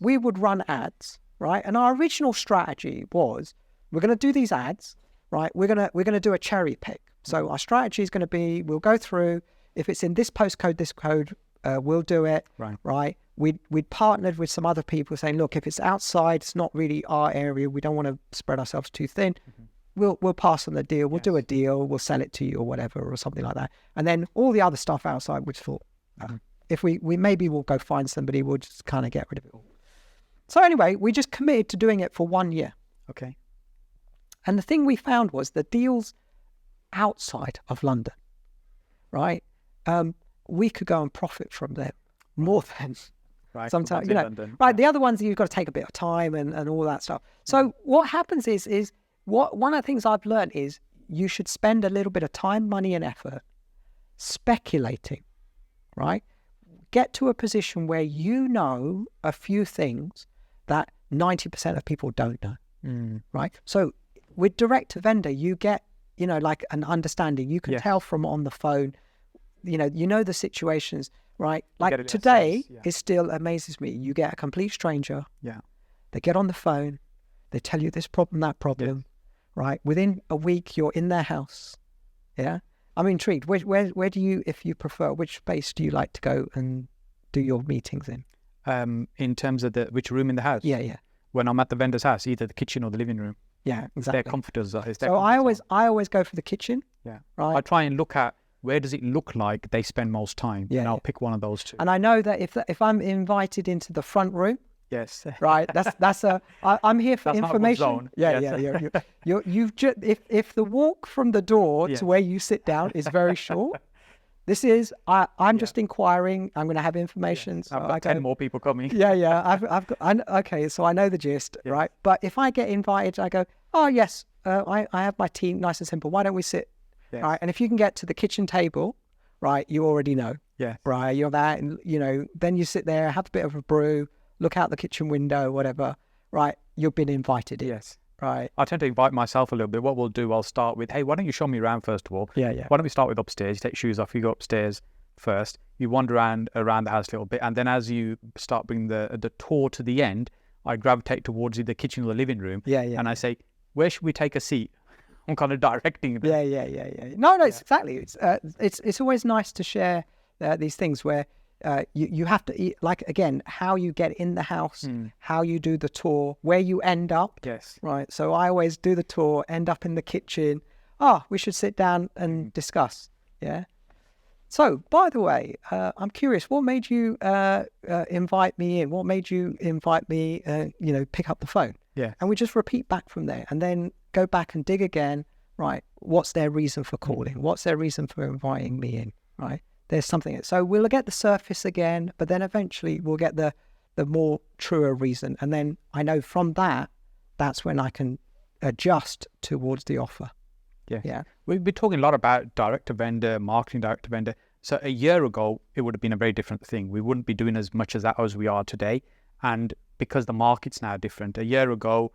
A: we would run ads, right? And our original strategy was we're going to do these ads, right? We're going to do a cherry pick. So our strategy is going to be we'll go through, if it's in this postcode, this code, we'll do it, right? We'd partnered with some other people saying, look, if it's outside, it's not really our area. We don't want to spread ourselves too thin. We'll pass on the deal. We'll do a deal. We'll sell it to you or whatever or something like that. And then all the other stuff outside, we thought, if we maybe we'll go find somebody, we'll just kind of get rid of it all. So anyway, we just committed to doing it for 1 year.
B: Okay.
A: And the thing we found was the deals outside of London, right? We could go and profit from them more than sometimes, you know, London. Right. Yeah. The other ones, you've got to take a bit of time and all that stuff. So what happens is one of the things I've learned is you should spend a little bit of time, money and effort speculating, right? Get to a position where you know a few things that 90% of people don't know, right? So with direct to vendor, you get, you know, like an understanding. You can tell from on the phone, you know the situations, right? Like today, it still amazes me. You get a complete stranger. Yeah. They get on the phone. They tell you this problem, that problem, right? Within a week, you're in their house. Yeah. I'm intrigued. Where do you, if you prefer, which space do you like to go and do your meetings in?
B: In terms of which room in the house?
A: Yeah.
B: When I'm at the vendor's house, either the kitchen or the living room.
A: Yeah, exactly.
B: Their comforters.
A: So I always go for the kitchen. Yeah. Right.
B: I try and look at where does it look like they spend most time, and I'll pick one of those two.
A: And I know that if I'm invited into the front room,
B: yes,
A: right, I'm here for information. You've just if the walk from the door to where you sit down is very short. This is I'm just inquiring. I'm going to have information.
B: Yes. So I've got 10 more people coming.
A: I've got. Okay, so I know the gist, right? But if I get invited, I go, oh yes, I have my team, nice and simple. Why don't we sit? Yes. Right, and if you can get to the kitchen table, right, you already know. Yeah. Right, you're that, and you know, then you sit there, have a bit of a brew, look out the kitchen window, whatever. Right, you've been invited in. Yes. Right.
B: I tend to invite myself a little bit. What we'll do, I'll start with, hey, why don't you show me around first of all? Yeah. Why don't we start with upstairs? You take your shoes off, you go upstairs first, you wander around the house a little bit, and then as you start bringing the tour to the end, I gravitate towards either the kitchen or the living room. Yeah. And I say, where should we take a seat? I'm kind of directing them.
A: Yeah. No, it's exactly. It's always nice to share these things where you have to eat, like, again, how you get in the house, how you do the tour, where you end up. Yes. Right. So I always do the tour, end up in the kitchen. We should sit down and discuss. Yeah. So, by the way, I'm curious, what made you invite me in? What made you invite me, pick up the phone?
B: Yeah.
A: And we just repeat back from there and then go back and dig again. Right. What's their reason for calling? What's their reason for inviting me in? Right. There's something. So we'll get the surface again, but then eventually we'll get the more truer reason. And then I know from that's when I can adjust towards the offer.
B: Yeah. We've been talking a lot about direct to vendor, marketing direct to vendor. So a year ago, it would have been a very different thing. We wouldn't be doing as much as that as we are today. And because the market's now different, a year ago,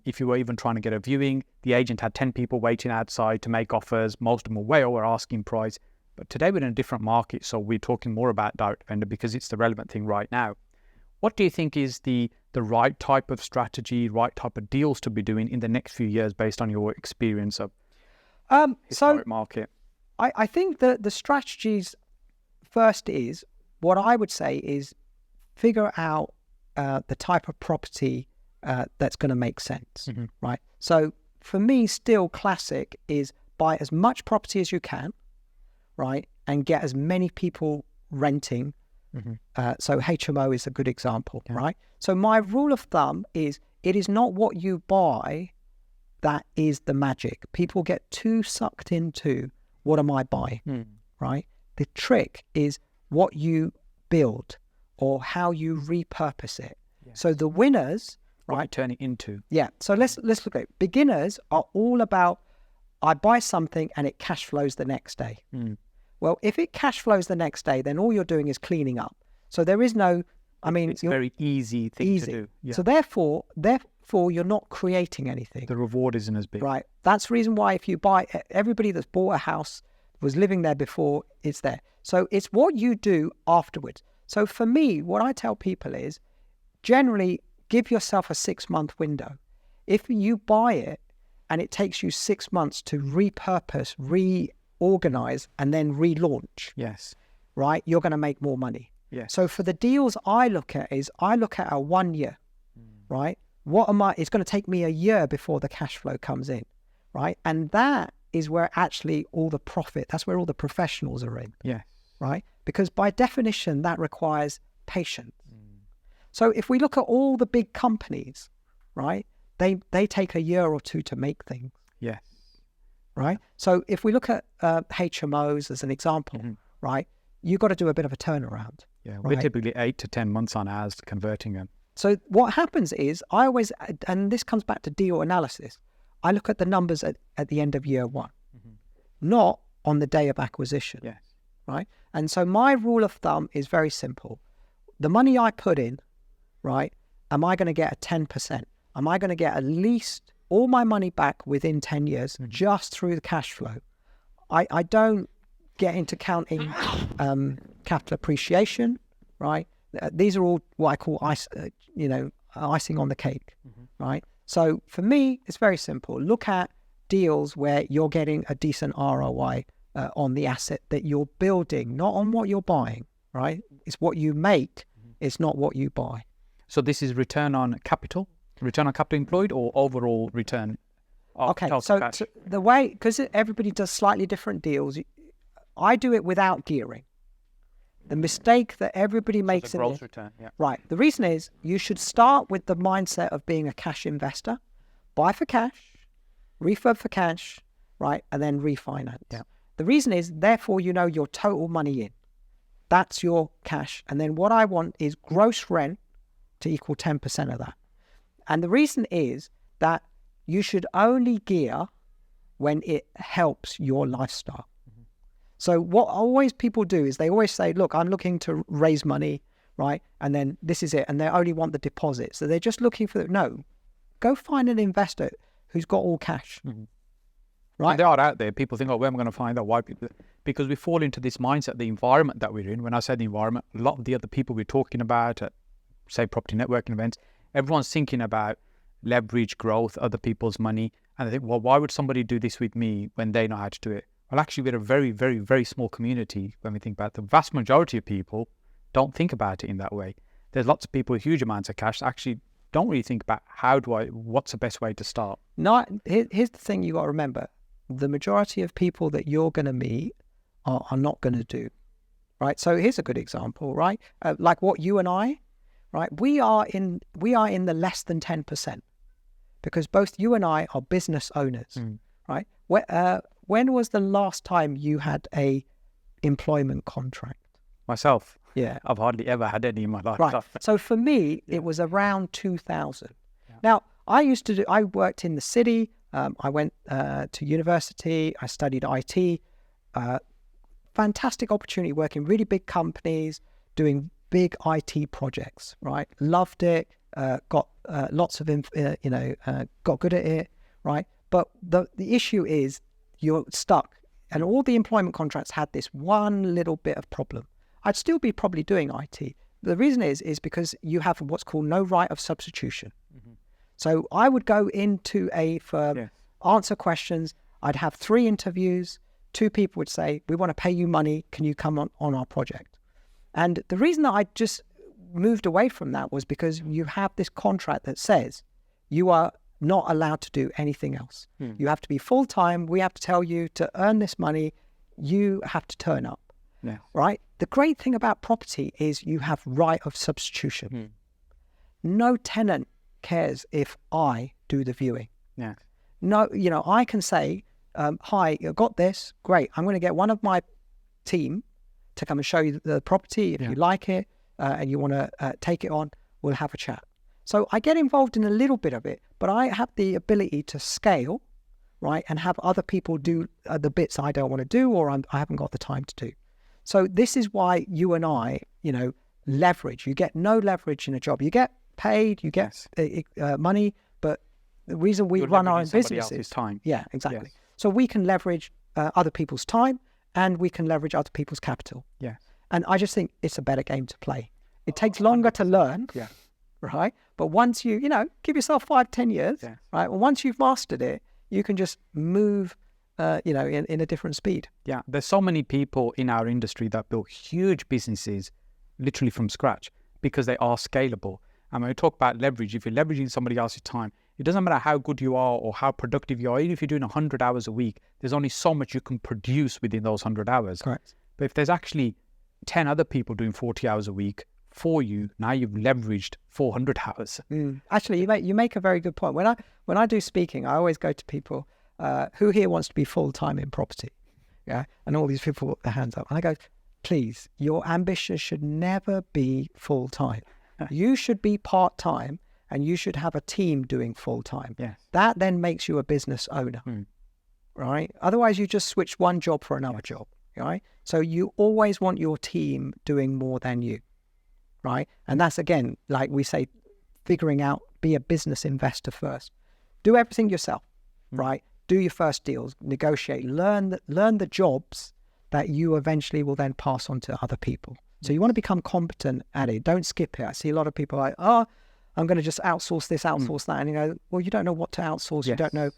B: if you were even trying to get a viewing, the agent had 10 people waiting outside to make offers. Most of them were way over asking price. But today we're in a different market. So we're talking more about direct to vendor because it's the relevant thing right now. What do you think is the right type of strategy, right type of deals to be doing in the next few years based on your experience of historic market?
A: I think that the strategies first is, what I would say is figure out the type of property that's going to make sense, right? So for me, still classic is buy as much property as you can, right? And get as many people renting. So HMO is a good example, right? So my rule of thumb is it is not what you buy that is the magic. People get too sucked into what am I buying, right? The trick is what you build or how you repurpose it. Yes. So the winners,
B: what
A: right?
B: you turn it into.
A: Yeah. So let's look at it. Beginners are all about, I buy something and it cash flows the next day. Well, if it cash flows the next day, then all you're doing is cleaning up. So there is no,
B: it's a very easy thing to do. Yeah.
A: So therefore, you're not creating anything.
B: The reward isn't as big.
A: Right. That's the reason why if you buy, everybody that's bought a house was living there before, it's there. So it's what you do afterwards. So for me, what I tell people is generally give yourself a 6-month window. If you buy it and it takes you 6 months to repurpose, reorganize, and then relaunch,
B: yes,
A: right, you're going to make more money.
B: Yes.
A: So for the deals I look at a 1 year, right? It's going to take me a year before the cash flow comes in, right? And that is where actually all the profit, that's where all the professionals are in, right? Because by definition, that requires patience. So if we look at all the big companies, right, they take a year or two to make things.
B: Yes.
A: Right? So if we look at HMOs as an example, right, you've got to do a bit of a turnaround.
B: Yeah, we're typically 8 to 10 months on ours converting them.
A: So what happens is I always, and this comes back to deal analysis, I look at the numbers at the end of year one, not on the day of acquisition.
B: Yes.
A: Right? And so my rule of thumb is very simple. The money I put in, right, am I going to get a 10%? Am I going to get at least all my money back within 10 years just through the cash flow? I don't get into counting capital appreciation, right? These are all what I call icing on the cake, right? So for me, it's very simple. Look at deals where you're getting a decent ROI on the asset that you're building, not on what you're buying, right? It's what you make, it's not what you buy.
B: So this is return on capital employed, or overall return?
A: Okay, so the way, because everybody does slightly different deals, I do it without gearing. The mistake that everybody makes
B: in gross return,
A: right. The reason is you should start with the mindset of being a cash investor, buy for cash, refurb for cash, right, and then refinance.
B: Yeah.
A: The reason is, therefore, you know your total money in. That's your cash. And then what I want is gross rent to equal 10% of that. And the reason is that you should only gear when it helps your lifestyle. So what always people do is they always say, look, I'm looking to raise money, right? And then this is it. And they only want the deposit. So they're just looking for no, go find an investor who's got all cash. Right?
B: And they are out there. People think, where am I going to find that? Why people? Because we fall into this mindset, the environment that we're in. When I say the environment, a lot of the other people we're talking about at, say, property networking events, everyone's thinking about leverage, growth, other people's money. And they think, well, why would somebody do this with me when they know how to do it? Well, actually, we're a very, very, very small community when we think about it. The vast majority of people don't think about it in that way. There's lots of people with huge amounts of cash that actually don't really think about what's the best way to start.
A: No, here's the thing you got to remember. The majority of people that you're going to meet are not going to do, right? So here's a good example, right? Like what you and I, right? We are in the less than 10% because both you and I are business owners, right? When was the last time you had a employment contract?
B: Myself,
A: Yeah.
B: I've hardly ever had any in my life.
A: Right. So for me, it was around 2000. Yeah. Now, I worked in the city. I went to university. I studied IT. Fantastic opportunity working in really big companies, doing big IT projects, right? Loved it. Got lots of, got good at it, right? But the issue is you're stuck. And all the employment contracts had this one little bit of problem. I'd still be probably doing IT. The reason is because you have what's called no right of substitution. So I would go into a firm, answer questions. I'd have 3 interviews. 2 people would say, we want to pay you money. Can you come on our project? And the reason that I just moved away from that was because you have this contract that says you are not allowed to do anything else. You have to be full-time. We have to tell you to earn this money. You have to turn up, right? The great thing about property is you have right of substitution. No tenant cares if I do the viewing. No, I can say, hi, you got this, great. I'm going to get one of my team to come and show you the property. If you like it and you want to take it on, we'll have a chat. So I get involved in a little bit of it, but I have the ability to scale, right, and have other people do the bits I don't want to do or I haven't got the time to do. So this is why you and I, leverage. You get no leverage in a job. You get paid, you get money, but the reason we run our own business is
B: time.
A: Yeah, exactly. So we can leverage other people's time and we can leverage other people's capital. And I just think it's a better game to play. It takes longer to learn, right? But once you, give yourself 5-10 years, right? Well, once you've mastered it, you can just move, in a different speed.
B: Yeah, there's so many people in our industry that build huge businesses literally from scratch because they are scalable. And when we talk about leverage, if you're leveraging somebody else's time, it doesn't matter how good you are or how productive you are. Even if you're doing 100 hours a week, there's only so much you can produce within those 100 hours.
A: Correct.
B: But if there's actually 10 other people doing 40 hours a week for you, now you've leveraged 400 hours.
A: Actually, you make a very good point. When I do speaking, I always go to people, who here wants to be full-time in property? Yeah. And all these people put their hands up. And I go, please, your ambition should never be full-time. You should be part-time and you should have a team doing full-time. That then makes you a business owner, right? Otherwise, you just switch one job for another job, right? So you always want your team doing more than you, right? And that's, again, like we say, figuring out, be a business investor first. Do everything yourself, right? Do your first deals, negotiate, learn the jobs that you eventually will then pass on to other people. So you want to become competent at it. Don't skip it. I see a lot of people like, I'm going to just outsource this, outsource that. And well, you don't know what to outsource. You don't know.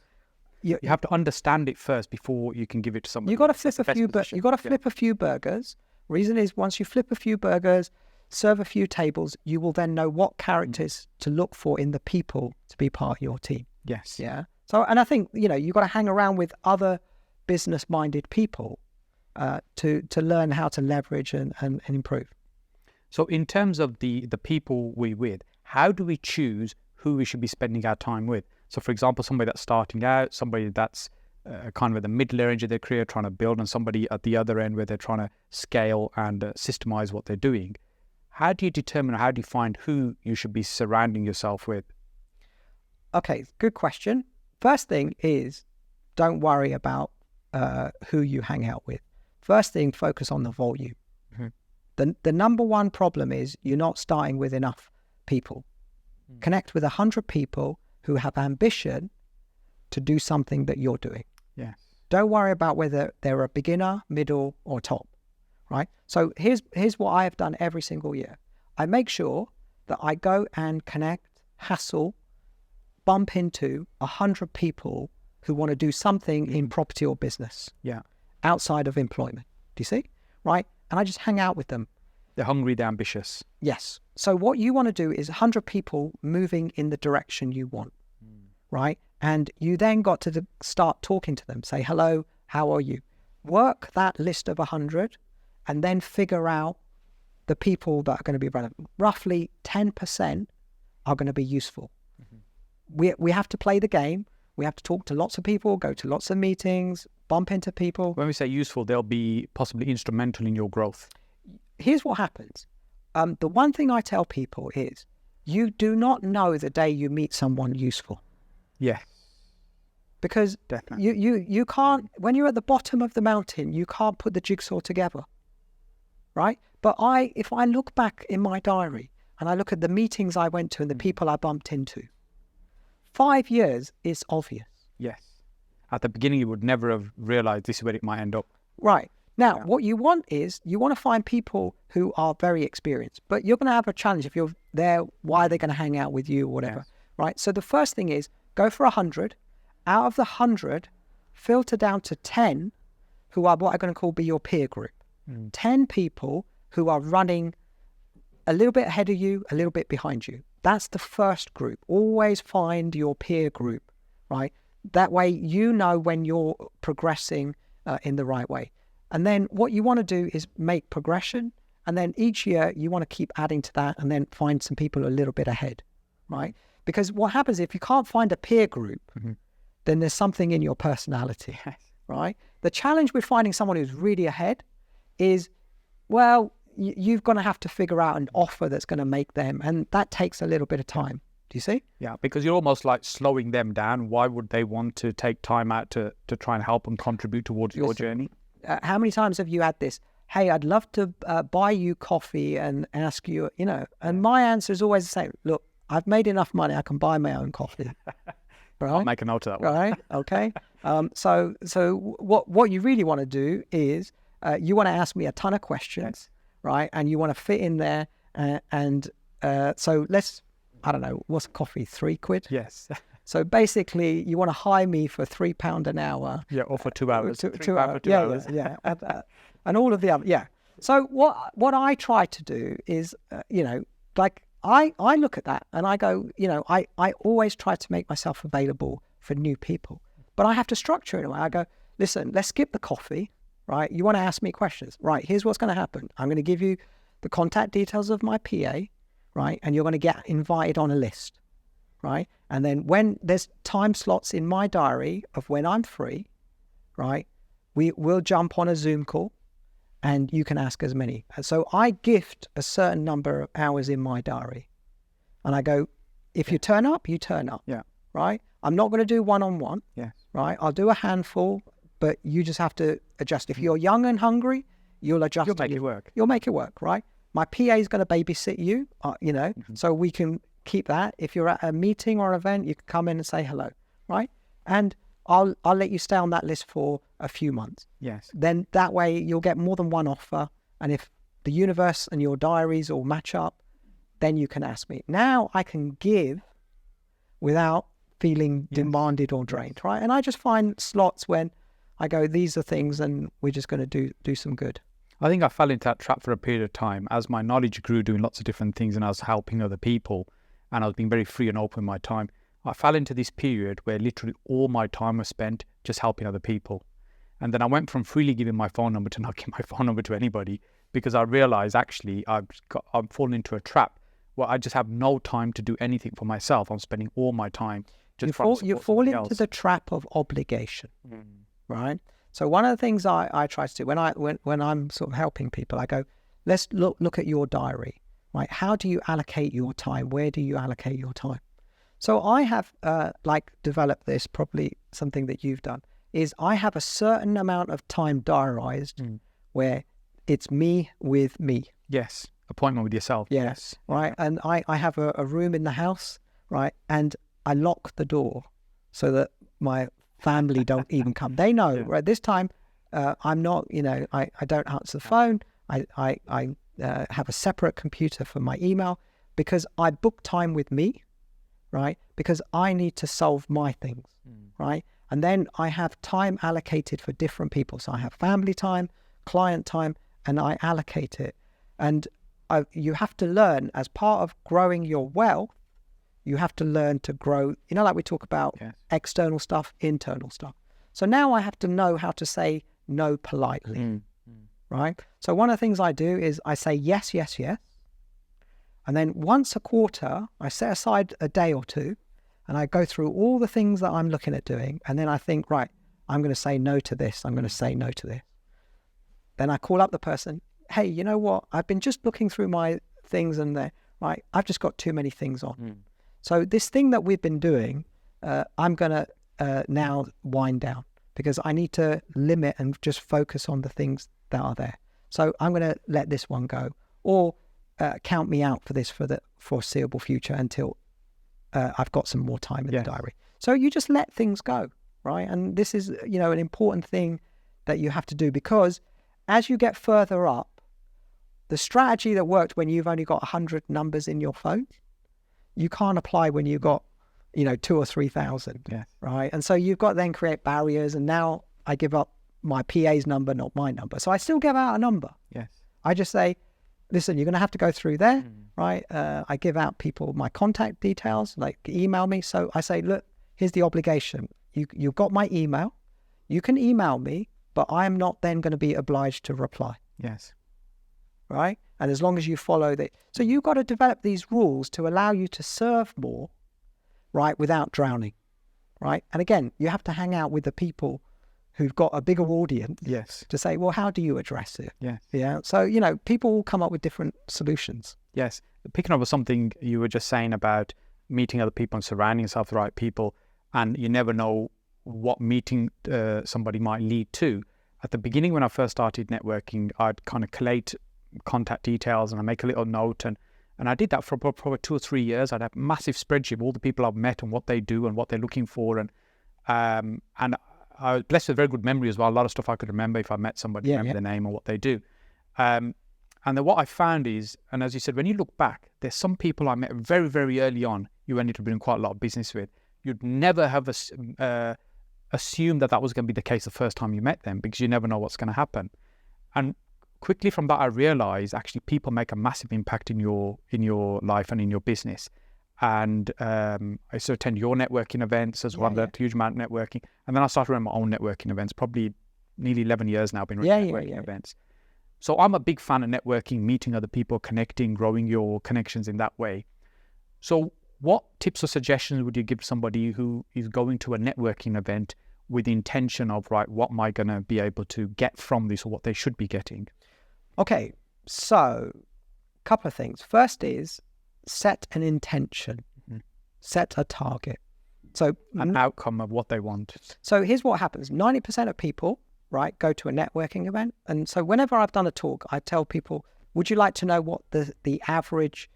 B: You have to understand it first before you can give it to somebody.
A: You got to flip a few burgers. Reason is, once you flip a few burgers, serve a few tables, you will then know what characters to look for in the people to be part of your team. Yeah. So, and I think, you've got to hang around with other business-minded people to learn how to leverage and improve.
B: So in terms of the people we're with, how do we choose who we should be spending our time with? So for example, somebody that's starting out, somebody that's kind of at the middle range of their career trying to build, and somebody at the other end where they're trying to scale and systemize what they're doing. How do you determine, how do you find who you should be surrounding yourself with?
A: Okay, good question. First thing is, don't worry about who you hang out with. First thing, focus on the volume. The number one problem is you're not starting with enough people. Connect with 100 people who have ambition to do something that you're doing. Don't worry about whether they're a beginner, middle, or top, right? So here's what I have done every single year. I make sure that I go and connect, hassle, bump into 100 people who want to do something in property or business. Outside of employment. Do you see? Right? And I just hang out with them.
B: They're hungry, they're ambitious.
A: Yes. So what you want to do is 100 people moving in the direction you want, right? And you then got to start talking to them. Say, hello, how are you? work that list of 100 and then figure out the people that are going to be relevant. Roughly 10% are going to be useful. We have to play the game. We have to talk to lots of people, go to lots of meetings, bump into people.
B: When we say useful, they'll be possibly instrumental in your growth.
A: Here's what happens. The one thing I tell people is you do not know the day you meet someone useful.
B: Yeah.
A: Because
B: Definitely.
A: you can't, when you're at the bottom of the mountain, you can't put the jigsaw together, right? But if I look back in my diary and I look at the meetings I went to and the people I bumped into, 5 years is obvious.
B: Yes. At the beginning, you would never have realized this is where it might end up.
A: Right. Now, what you want is you want to find people who are very experienced, but you're going to have a challenge if you're there. Why are they going to hang out with you or whatever?
B: Yes.
A: Right. So the first thing is go for 100. Out of the 100, filter down to 10 who are what I'm going to call be your peer group. 10 people who are running a little bit ahead of you, a little bit behind you. That's the first group. Always find your peer group, right? That way you know when you're progressing in the right way. And then what you want to do is make progression. And then each year you want to keep adding to that and then find some people a little bit ahead, right? Because what happens if you can't find a peer group, then there's something in your personality, right? The challenge with finding someone who's really ahead is, well, you're going to have to figure out an offer that's going to make them. And that takes a little bit of time. Do you see?
B: Yeah, because you're almost like slowing them down. Why would they want to take time out to try and help and contribute towards your journey?
A: How many times have you had this? Hey, I'd love to buy you coffee and ask you, and my answer is always the same. Look, I've made enough money. I can buy my own coffee. Right?
B: I'll make a note of that one.
A: Right. Okay. So what you really want to do is you want to ask me a ton of questions, right? And you want to fit in there. So I don't know, what's coffee? £3?
B: Yes.
A: So basically, you want to hire me for £3 an hour.
B: Yeah, or for 2 hours.
A: Two hours.
B: For 2 hours.
A: Yeah. And all of the other. Yeah. So what I try to do is, like I look at that and I go, I always try to make myself available for new people, but I have to structure it in a way. I go, listen, let's skip the coffee, right? You want to ask me questions, right? Here's what's going to happen. I'm going to give you the contact details of my PA, right? And you're going to get invited on a list, right? And then when there's time slots in my diary of when I'm free, right? We'll jump on a Zoom call and you can ask as many. So I gift a certain number of hours in my diary. And I go, if you turn up, you turn up.
B: Yeah.
A: Right? I'm not going to do one-on-one.
B: Yes.
A: Right? I'll do a handful, but you just have to adjust. If you're young and hungry, you'll adjust.
B: You'll make it work.
A: You'll make it work, right? My PA is going to babysit you, so we can keep that. If you're at a meeting or an event, you can come in and say hello, right? And I'll let you stay on that list for a few months.
B: Yes.
A: Then that way you'll get more than one offer. And if the universe and your diaries all match up, then you can ask me. Now I can give without feeling demanded or drained, right? And I just find slots when I go, these are things and we're just going to do some good.
B: I think I fell into that trap for a period of time as my knowledge grew doing lots of different things and I was helping other people and I was being very free and open with my time. I fell into this period where literally all my time was spent just helping other people. And then I went from freely giving my phone number to not giving my phone number to anybody because I realized actually I'm falling into a trap where I just have no time to do anything for myself. I'm spending all my time just
A: you fall into the trap of obligation, right? So one of the things I try to do when I'm sort of helping people, I go, let's look at your diary, right? How do you allocate your time? Where do you allocate your time? So I have developed this, probably something that you've done, is I have a certain amount of time diarized where it's me with me.
B: Yes. Appointment with yourself.
A: Yes. Right. And I have a room in the house, right? And I lock the door so that my family don't even come. They know, right? This time I'm not, I don't answer the phone. I have a separate computer for my email because I book time with me, right? Because I need to solve my things, right? And then I have time allocated for different people. So I have family time, client time, and I allocate it. And you have to learn, as part of growing your wealth, you have to learn to grow, like we talk about external stuff, internal stuff. So now I have to know how to say no politely, right? So one of the things I do is I say yes, yes, yes. And then once a quarter, I set aside a day or two and I go through all the things that I'm looking at doing. And then I think, right, I'm going to say no to this. I'm going to say no to this. Then I call up the person. Hey, you know what? I've been just looking through my things and right, I've just got too many things on. So this thing that we've been doing, I'm going to now wind down because I need to limit and just focus on the things that are there. So I'm going to let this one go, or count me out for this for the foreseeable future until I've got some more time in the diary. So you just let things go, right? And this is, an important thing that you have to do, because as you get further up, the strategy that worked when you've only got 100 numbers in your phone, you can't apply when you've got, 2,000 or 3,000, right? And so you've got to then create barriers. And now I give up my PA's number, not my number. So I still give out a number. I just say, listen, you're going to have to go through there, right? I give out people my contact details, like email me. So I say, look, here's the obligation. You've got my email. You can email me, but I am not then going to be obliged to reply. Right? And as long as you follow that. So you've got to develop these rules to allow you to serve more, right, without drowning, right? And again, you have to hang out with the people who've got a bigger audience to say, well, how do you address it? Yeah. So, people will come up with different solutions.
B: Picking up on something you were just saying about meeting other people and surrounding yourself with the right people, and you never know what meeting somebody might lead to. At the beginning, when I first started networking, I'd kind of collate contact details and I make a little note, and I did that for probably 2 or 3 years. I'd have a massive spreadsheet of all the people I've met and what they do and what they're looking for, and I was blessed with very good memory as well. A lot of stuff I could remember if I met somebody, remember their name and what they do. And then what I found is, and as you said, when you look back, there's some people I met very, very early on you ended up doing quite a lot of business with. You'd never have assumed that was going to be the case the first time you met them, because you never know what's going to happen. And quickly from that, I realized actually people make a massive impact in your life and in your business. And I used to attend your networking events as well. I learned a huge amount of networking. And then I started running my own networking events, probably nearly 11 years now I've been running networking events. So I'm a big fan of networking, meeting other people, connecting, growing your connections in that way. So what tips or suggestions would you give somebody who is going to a networking event with the intention of, right, what am I going to be able to get from this, or what they should be getting?
A: Okay, so a couple of things. First is set an intention, set a target. So
B: an outcome of what they want.
A: So here's what happens. 90% of people, right, go to a networking event. And so whenever I've done a talk, I tell people, would you like to know what the average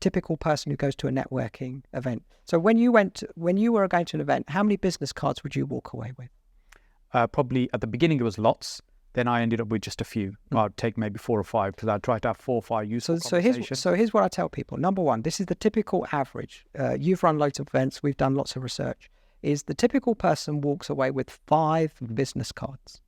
A: typical person who goes to a networking event? So when you were going to an event, how many business cards would you walk away with?
B: Probably at the beginning it was lots. Then I ended up with just a few. I'd take maybe 4 or 5, because I'd try to have 4 or 5 useful conversations.
A: So here's what I tell people. Number one, this is the typical average. You've run loads of events. We've done lots of research. Is the typical person walks away with 5 business cards,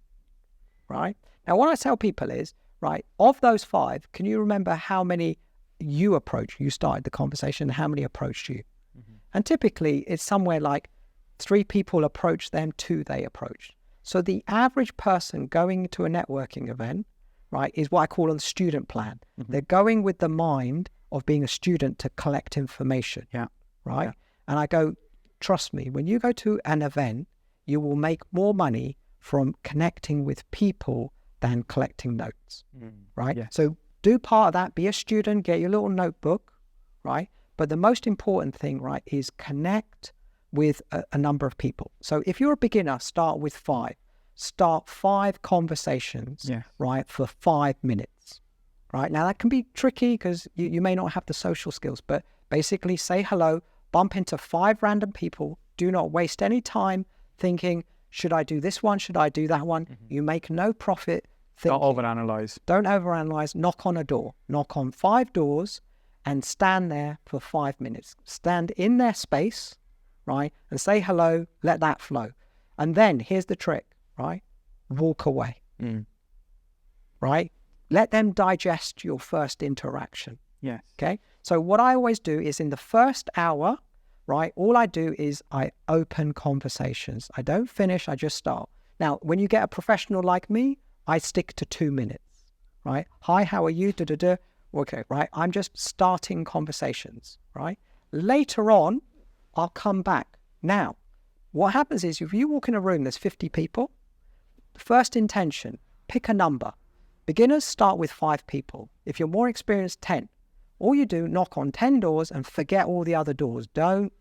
A: right? Now, what I tell people is, right, of those 5, can you remember how many you started the conversation, how many approached you? And typically it's somewhere like 3 people approached them, 2 they approached. So the average person going to a networking event, right, is what I call a student plan. They're going with the mind of being a student to collect information, right? And I go, trust me, when you go to an event, you will make more money from connecting with people than collecting notes, right? So do part of that, be a student, get your little notebook, right? But the most important thing, right, is connect with a number of people. So if you're a beginner, start with 5. Start 5 conversations, right, for 5 minutes, right? Now that can be tricky because you may not have the social skills, but basically say hello, bump into 5 random people. Do not waste any time thinking, should I do this one? Should I do that one? You make no profit thinking.
B: Don't overanalyze.
A: Don't overanalyze. Knock on a door. Knock on 5 doors and stand there for 5 minutes. Stand in their space, right? And say hello, let that flow. And then here's the trick, right? Walk away, right? Let them digest your first interaction. Okay. So what I always do is in the first hour, right? All I do is I open conversations. I don't finish, I just start. Now, when you get a professional like me, I stick to 2 minutes, right? Hi, how are you? Da-da-da. Okay, right? I'm just starting conversations, right? Later on, I'll come back. Now, what happens is if you walk in a room, there's 50 people, first intention, pick a number. Beginners start with 5 people. If you're more experienced, 10. All you do, knock on 10 doors and forget all the other doors. Don't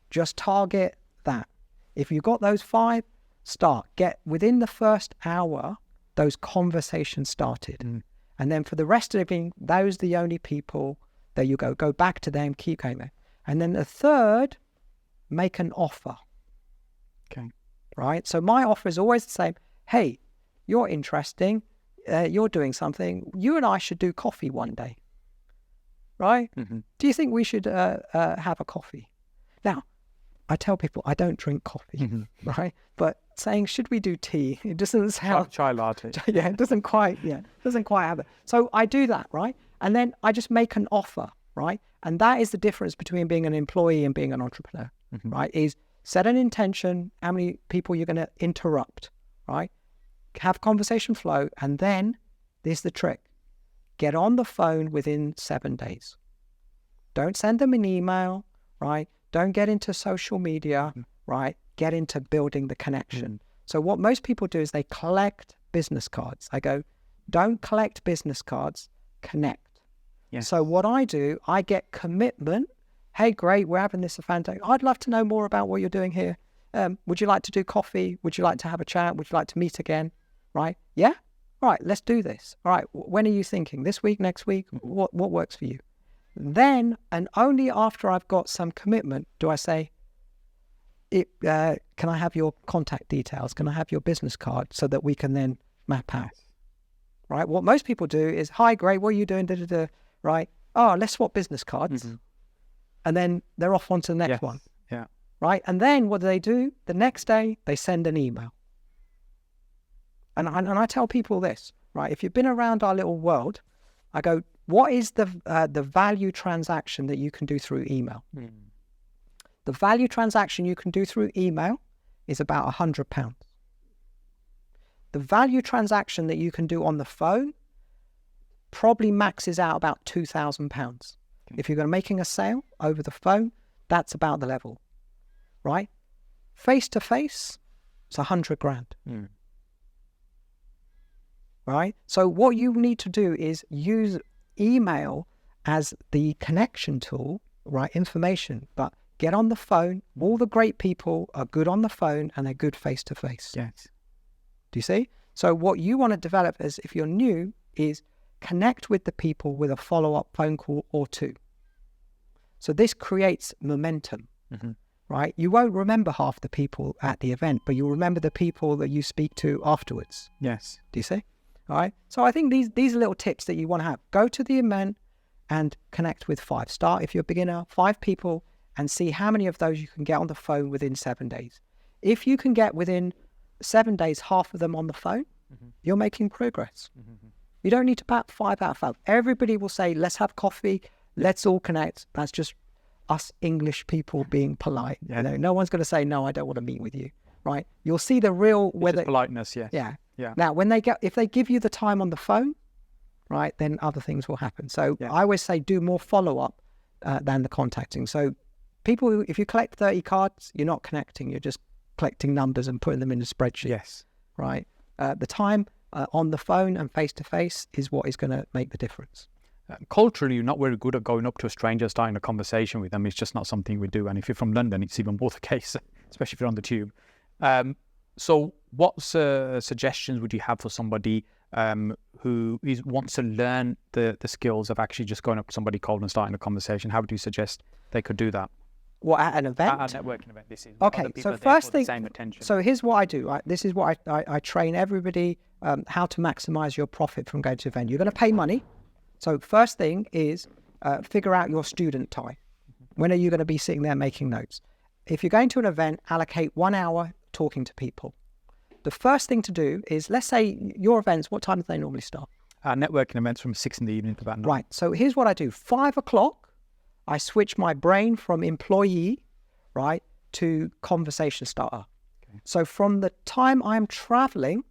A: just target that. If you've got those 5, start. Get within the first hour, those conversations started. And then for the rest of the evening, those are the only people that you go back to them, keep going there. And then the third, make an offer.
B: Okay.
A: Right? So my offer is always the same. Hey, you're interesting. You're doing something. You and I should do coffee one day. Right? Do you think we should have a coffee? Now, I tell people I don't drink coffee, right? But saying, should we do tea? It doesn't sound...
B: Chai latte.
A: Yeah, it doesn't quite have it. So I do that, right? And then I just make an offer, right? And that is the difference between being an employee and being an entrepreneur, right? Is set an intention, how many people you're going to interrupt, right? Have conversation flow. And then there's the trick. Get on the phone within 7 days. Don't send them an email, right? Don't get into social media, right? Get into building the connection. So what most people do is they collect business cards. I go, don't collect business cards, connect.
B: Yes.
A: So what I do, I get commitment. Hey, great, we're having this event. I'd love to know more about what you're doing here. Would you like to do coffee? Would you like to have a chat? Would you like to meet again? Right? Yeah? All right, let's do this. All right, when are you thinking? This week, next week? What works for you? Then, and only after I've got some commitment, do I say, can I have your contact details? Can I have your business card so that we can then map out? Right? What most people do is, hi, great, what are you doing? Da-da-da. Right? Oh, let's swap business cards. And then they're off on to the next one.
B: Yeah.
A: Right? And then what do? The next day, they send an email. And I tell people this, right? If you've been around our little world, I go, what is the value transaction that you can do through email? The value transaction you can do through email is about £100. The value transaction that you can do on the phone probably maxes out about £2,000. Okay. If you're going to making a sale over the phone, that's about the level, right? Face to face, it's 100 grand. Right? So what you need to do is use email as the connection tool, right? Information, but get on the phone. All the great people are good on the phone and they're good face to face.
B: Yes.
A: Do you see? So what you want to develop is, if you're new, is connect with the people with a follow-up phone call or 2. So this creates momentum, right? You won't remember half the people at the event, but you'll remember the people that you speak to afterwards.
B: Yes.
A: Do you see? All right. So I think these are little tips that you want to have. Go to the event and connect with 5. Start, if you're a beginner, 5 people, and see how many of those you can get on the phone within 7 days. If you can get within 7 days, half of them on the phone, you're making progress. You don't need to bat 5 out of 5. Everybody will say, let's have coffee. Let's all connect. That's just us English people being polite.
B: Yeah.
A: You know, no one's going to say, no, I don't want to meet with you. Right. You'll see the real whether
B: politeness. Yes.
A: Yeah.
B: Yeah.
A: Now, if they give you the time on the phone, right, then other things will happen. So I always say do more follow-up than the contacting. So people, if you collect 30 cards, you're not connecting. You're just collecting numbers and putting them in a spreadsheet.
B: Yes.
A: Right. The time on the phone and face-to-face is what is going to make the difference.
B: Culturally, you're not very good at going up to a stranger, starting a conversation with them. It's just not something we do. And if you're from London, it's even more the case, especially if you're on the tube. So what suggestions would you have for somebody who wants to learn the skills of actually just going up to somebody cold and starting a conversation? How would you suggest they could do that?
A: What, at an event?
B: At a networking event. This is
A: okay. So first thing,
B: same attention.
A: So here's what I do. Right? This is what I train everybody how to maximize your profit from going to an event. You're going to pay money. So first thing is figure out your student time. When are you going to be sitting there making notes? If you're going to an event, allocate 1 hour talking to people. The first thing to do is, let's say your events, what time do they normally start?
B: Networking events from 6 in the evening to about 9.
A: Right. So here's what I do. 5 o'clock, I switch my brain from employee, right, to conversation starter. Okay. So from the time I'm traveling,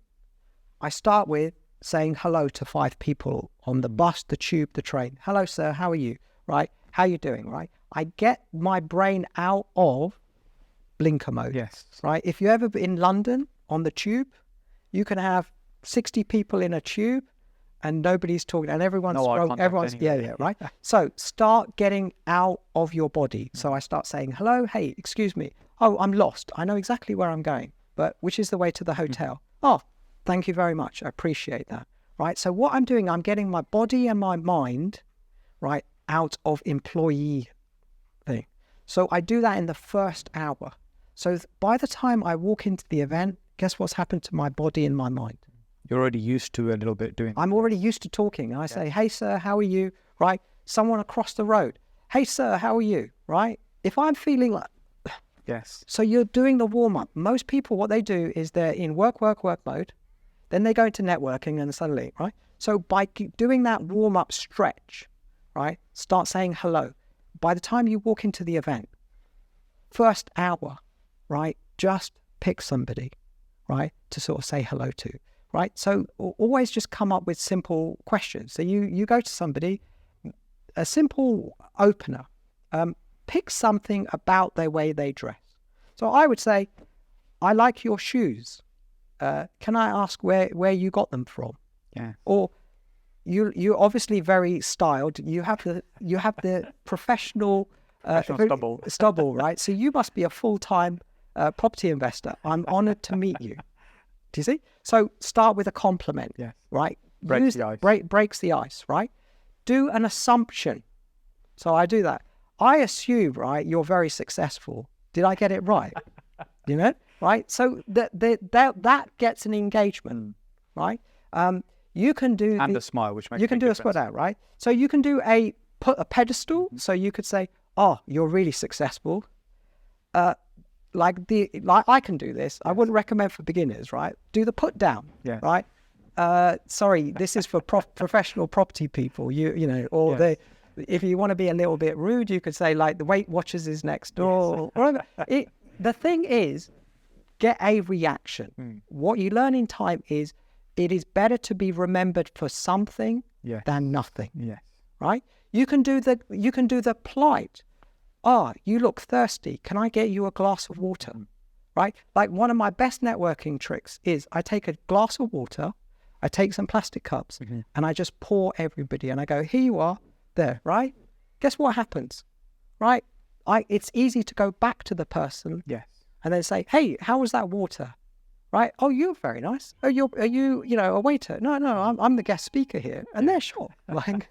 A: I start with saying hello to 5 people on the bus, the tube, the train. Hello, sir. How are you? Right? How you doing? Right? I get my brain out of blinker mode.
B: Yes.
A: Right? If you ever been in London on the tube, you can have 60 people in a tube and nobody's talking and everyone's right? So start getting out of your body. So I start saying, hello, hey, excuse me. Oh, I'm lost. I know exactly where I'm going, but which is the way to the hotel? Oh, thank you very much. I appreciate that. Right? So what I'm doing, I'm getting my body and my mind, right, out of employee thing. So I do that in the first hour. So by the time I walk into the event, guess what's happened to my body and my mind?
B: You're already used to a little bit doing.
A: I'm already used to talking. I say, hey, sir, how are you? Right? Someone across the road. Hey, sir, how are you? Right? If I'm feeling like...
B: Yes.
A: So you're doing the warm-up. Most people, what they do is they're in work mode. Then they go into networking and suddenly, right? So by doing that warm-up stretch, right? Start saying hello. By the time you walk into the event, first hour, right? Just pick somebody, right? To sort of say hello to. Right? So always just come up with simple questions. So you go to somebody, a simple opener, pick something about the way they dress. So I would say, I like your shoes. Can I ask where you got them from?
B: Yeah.
A: Or you're obviously very styled. You have the professional stubble, right? So you must be a full-time property investor. I'm honored to meet you. Do you see? So start with a compliment, right?
B: Breaks the ice.
A: Breaks the ice, right? Do an assumption. So I do that. I assume, right, you're very successful. Did I get it right? You know, right? So that gets an engagement, right? You can do
B: a smile, which makes
A: you can do a spot out, right? So you can do put a pedestal. So you could say, "Oh, you're really successful." Like I can do this. I wouldn't recommend for beginners, right? Do the put down, right? Sorry, this is for professional property people. You know, or if you want to be a little bit rude, you could say like the Weight Watchers is next door. Or whatever. The thing is, get a reaction. What you learn in time is it is better to be remembered for something than nothing.
B: Yes.
A: Right? You can do the polite. Oh, you look thirsty. Can I get you a glass of water? Right? Like one of my best networking tricks is I take a glass of water, I take some plastic cups, and I just pour everybody. And I go, here you are, there, right? Guess what happens? Right? It's easy to go back to the person and then say, hey, how was that water? Right? Oh, you're very nice. Oh, are you a waiter? No, I'm the guest speaker here. And they're sure. Like,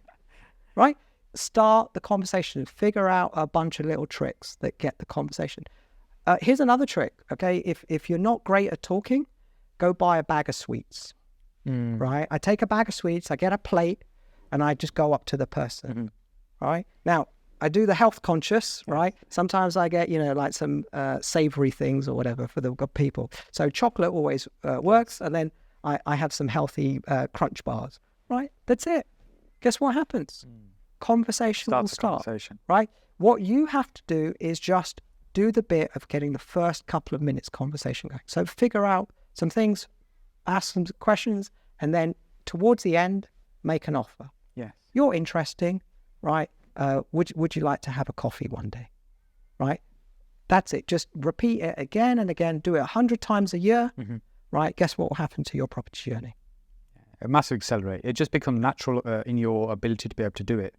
A: right? Start the conversation, figure out a bunch of little tricks that get the conversation. Here's another trick, okay? If you're not great at talking, go buy a bag of sweets, right? I take a bag of sweets, I get a plate, and I just go up to the person, right? Now, I do the health conscious, right? Sometimes I get, like some savory things or whatever for the people. So chocolate always works, and then I have some healthy crunch bars, right? That's it. Guess what happens? Conversation will start, right? What you have to do is just do the bit of getting the first couple of minutes conversation going. So figure out some things, ask some questions, and then towards the end, make an offer.
B: Yes.
A: You're interesting, right? Would you like to have a coffee one day, right? That's it. Just repeat it again and again. Do it 100 times a year, right? Guess what will happen to your property journey?
B: A massive accelerate. It just becomes natural in your ability to be able to do it.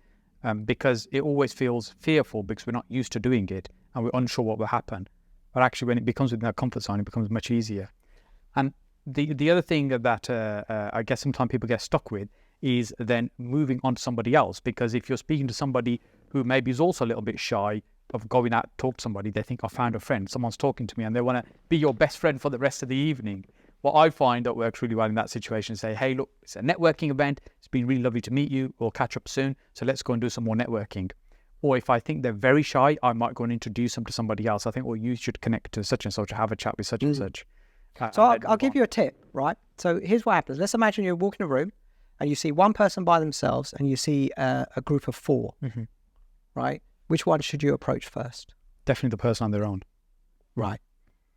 B: Because it always feels fearful because we're not used to doing it and we're unsure what will happen. But actually, when it becomes within that comfort zone, it becomes much easier. And the other thing that I guess sometimes people get stuck with is then moving on to somebody else. Because if you're speaking to somebody who maybe is also a little bit shy of going out to talk to somebody, they think, I found a friend, someone's talking to me, and they want to be your best friend for the rest of the evening. What I find that works really well in that situation is say, hey, look, it's a networking event. It's been really lovely to meet you. We'll catch up soon. So let's go and do some more networking. Or if I think they're very shy, I might go and introduce them to somebody else. I think, well, you should connect to such and such, or have a chat with such and such.
A: So I'll give you a tip, right? So here's what happens. Let's imagine you walk in a room and you see one person by themselves and you see a group of 4, right? Which one should you approach first?
B: Definitely the person on their own.
A: Right.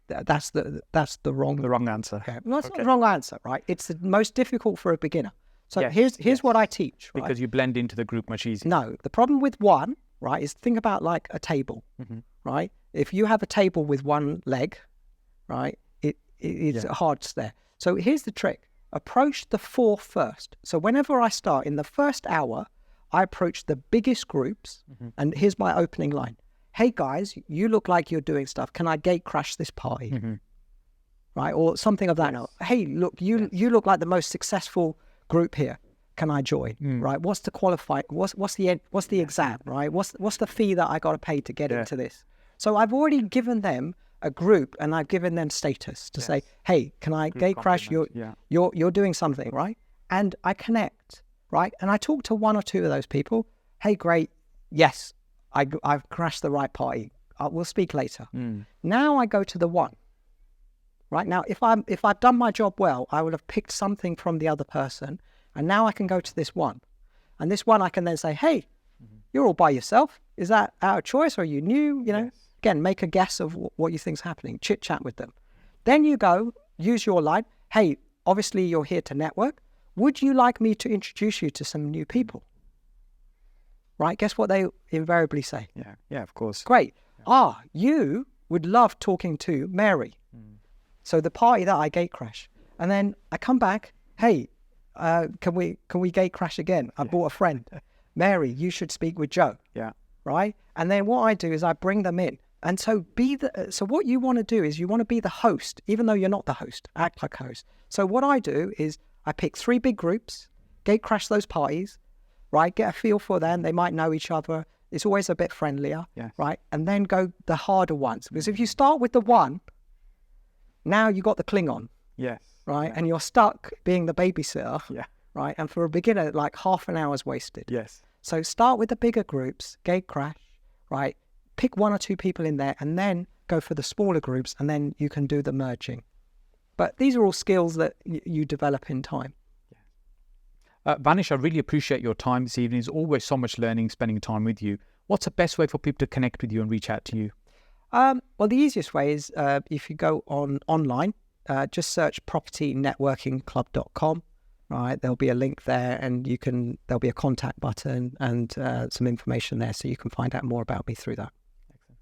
A: That's the wrong
B: answer.
A: Okay. No, it's not the wrong answer, right? It's the most difficult for a beginner. So
B: Yes,
A: here's what I teach, right?
B: Because you blend into the group much easier.
A: No, the problem with one, right, is think about like a table, right? If you have a table with one leg, right, it's hard to stare. So here's the trick. Approach the 4 first. So whenever I start in the first hour, I approach the biggest groups, and here's my opening line. Hey guys, you look like you're doing stuff. Can I gate crash this party? Right? Or something of that note. Hey, look, you look like the most successful group here. Can I join? Right? What's the qualify? What's the exam? Right? What's the fee that I got to pay to get into this? So I've already given them a group, and I've given them status to say, hey, can I gate crash? You're doing something, right? And I connect, right? And I talk to 1 or 2 of those people. Hey, great. Yes, I've crashed the right party. We'll speak later. Now I go to the 1. Right now, if I've done my job well, I would have picked something from the other person, and now I can go to this 1, and this 1 I can then say, hey, you're all by yourself. Is that out of choice, or are you new? You know, again, make a guess of what you think's happening. Chit chat with them. Then you go use your line. Hey, obviously you're here to network. Would you like me to introduce you to some new people? Right? Guess what they invariably say?
B: Yeah, of course.
A: Great. You would love talking to Mary. So the party that I gate crash, and then I come back. Hey, can we gate crash again? I brought a friend, Mary. You should speak with Joe.
B: Yeah.
A: Right. And then what I do is I bring them in, and so so what you want to do is you want to be the host, even though you're not the host. Act like a host. So what I do is I pick 3 big groups, gate crash those parties, right? Get a feel for them. They might know each other. It's always a bit friendlier, right? And then go the harder ones, because if you start with the 1. Now you got the Klingon, right? And you're stuck being the babysitter, right? And for a beginner, like half an hour's wasted. So start with the bigger groups, gate crash, right? Pick 1 or 2 people in there, and then go for the smaller groups, and then you can do the merging. But these are all skills that you develop in time.
B: Vanish, I really appreciate your time this evening. There's always so much learning, spending time with you. What's the best way for people to connect with you and reach out to you?
A: Well, the easiest way is if you go online, just search propertynetworkingclub.com, right? There'll be a link there, and there'll be a contact button and some information there, so you can find out more about me through that.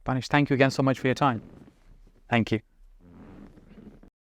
B: Vanish, thank you again so much for your time. Thank you.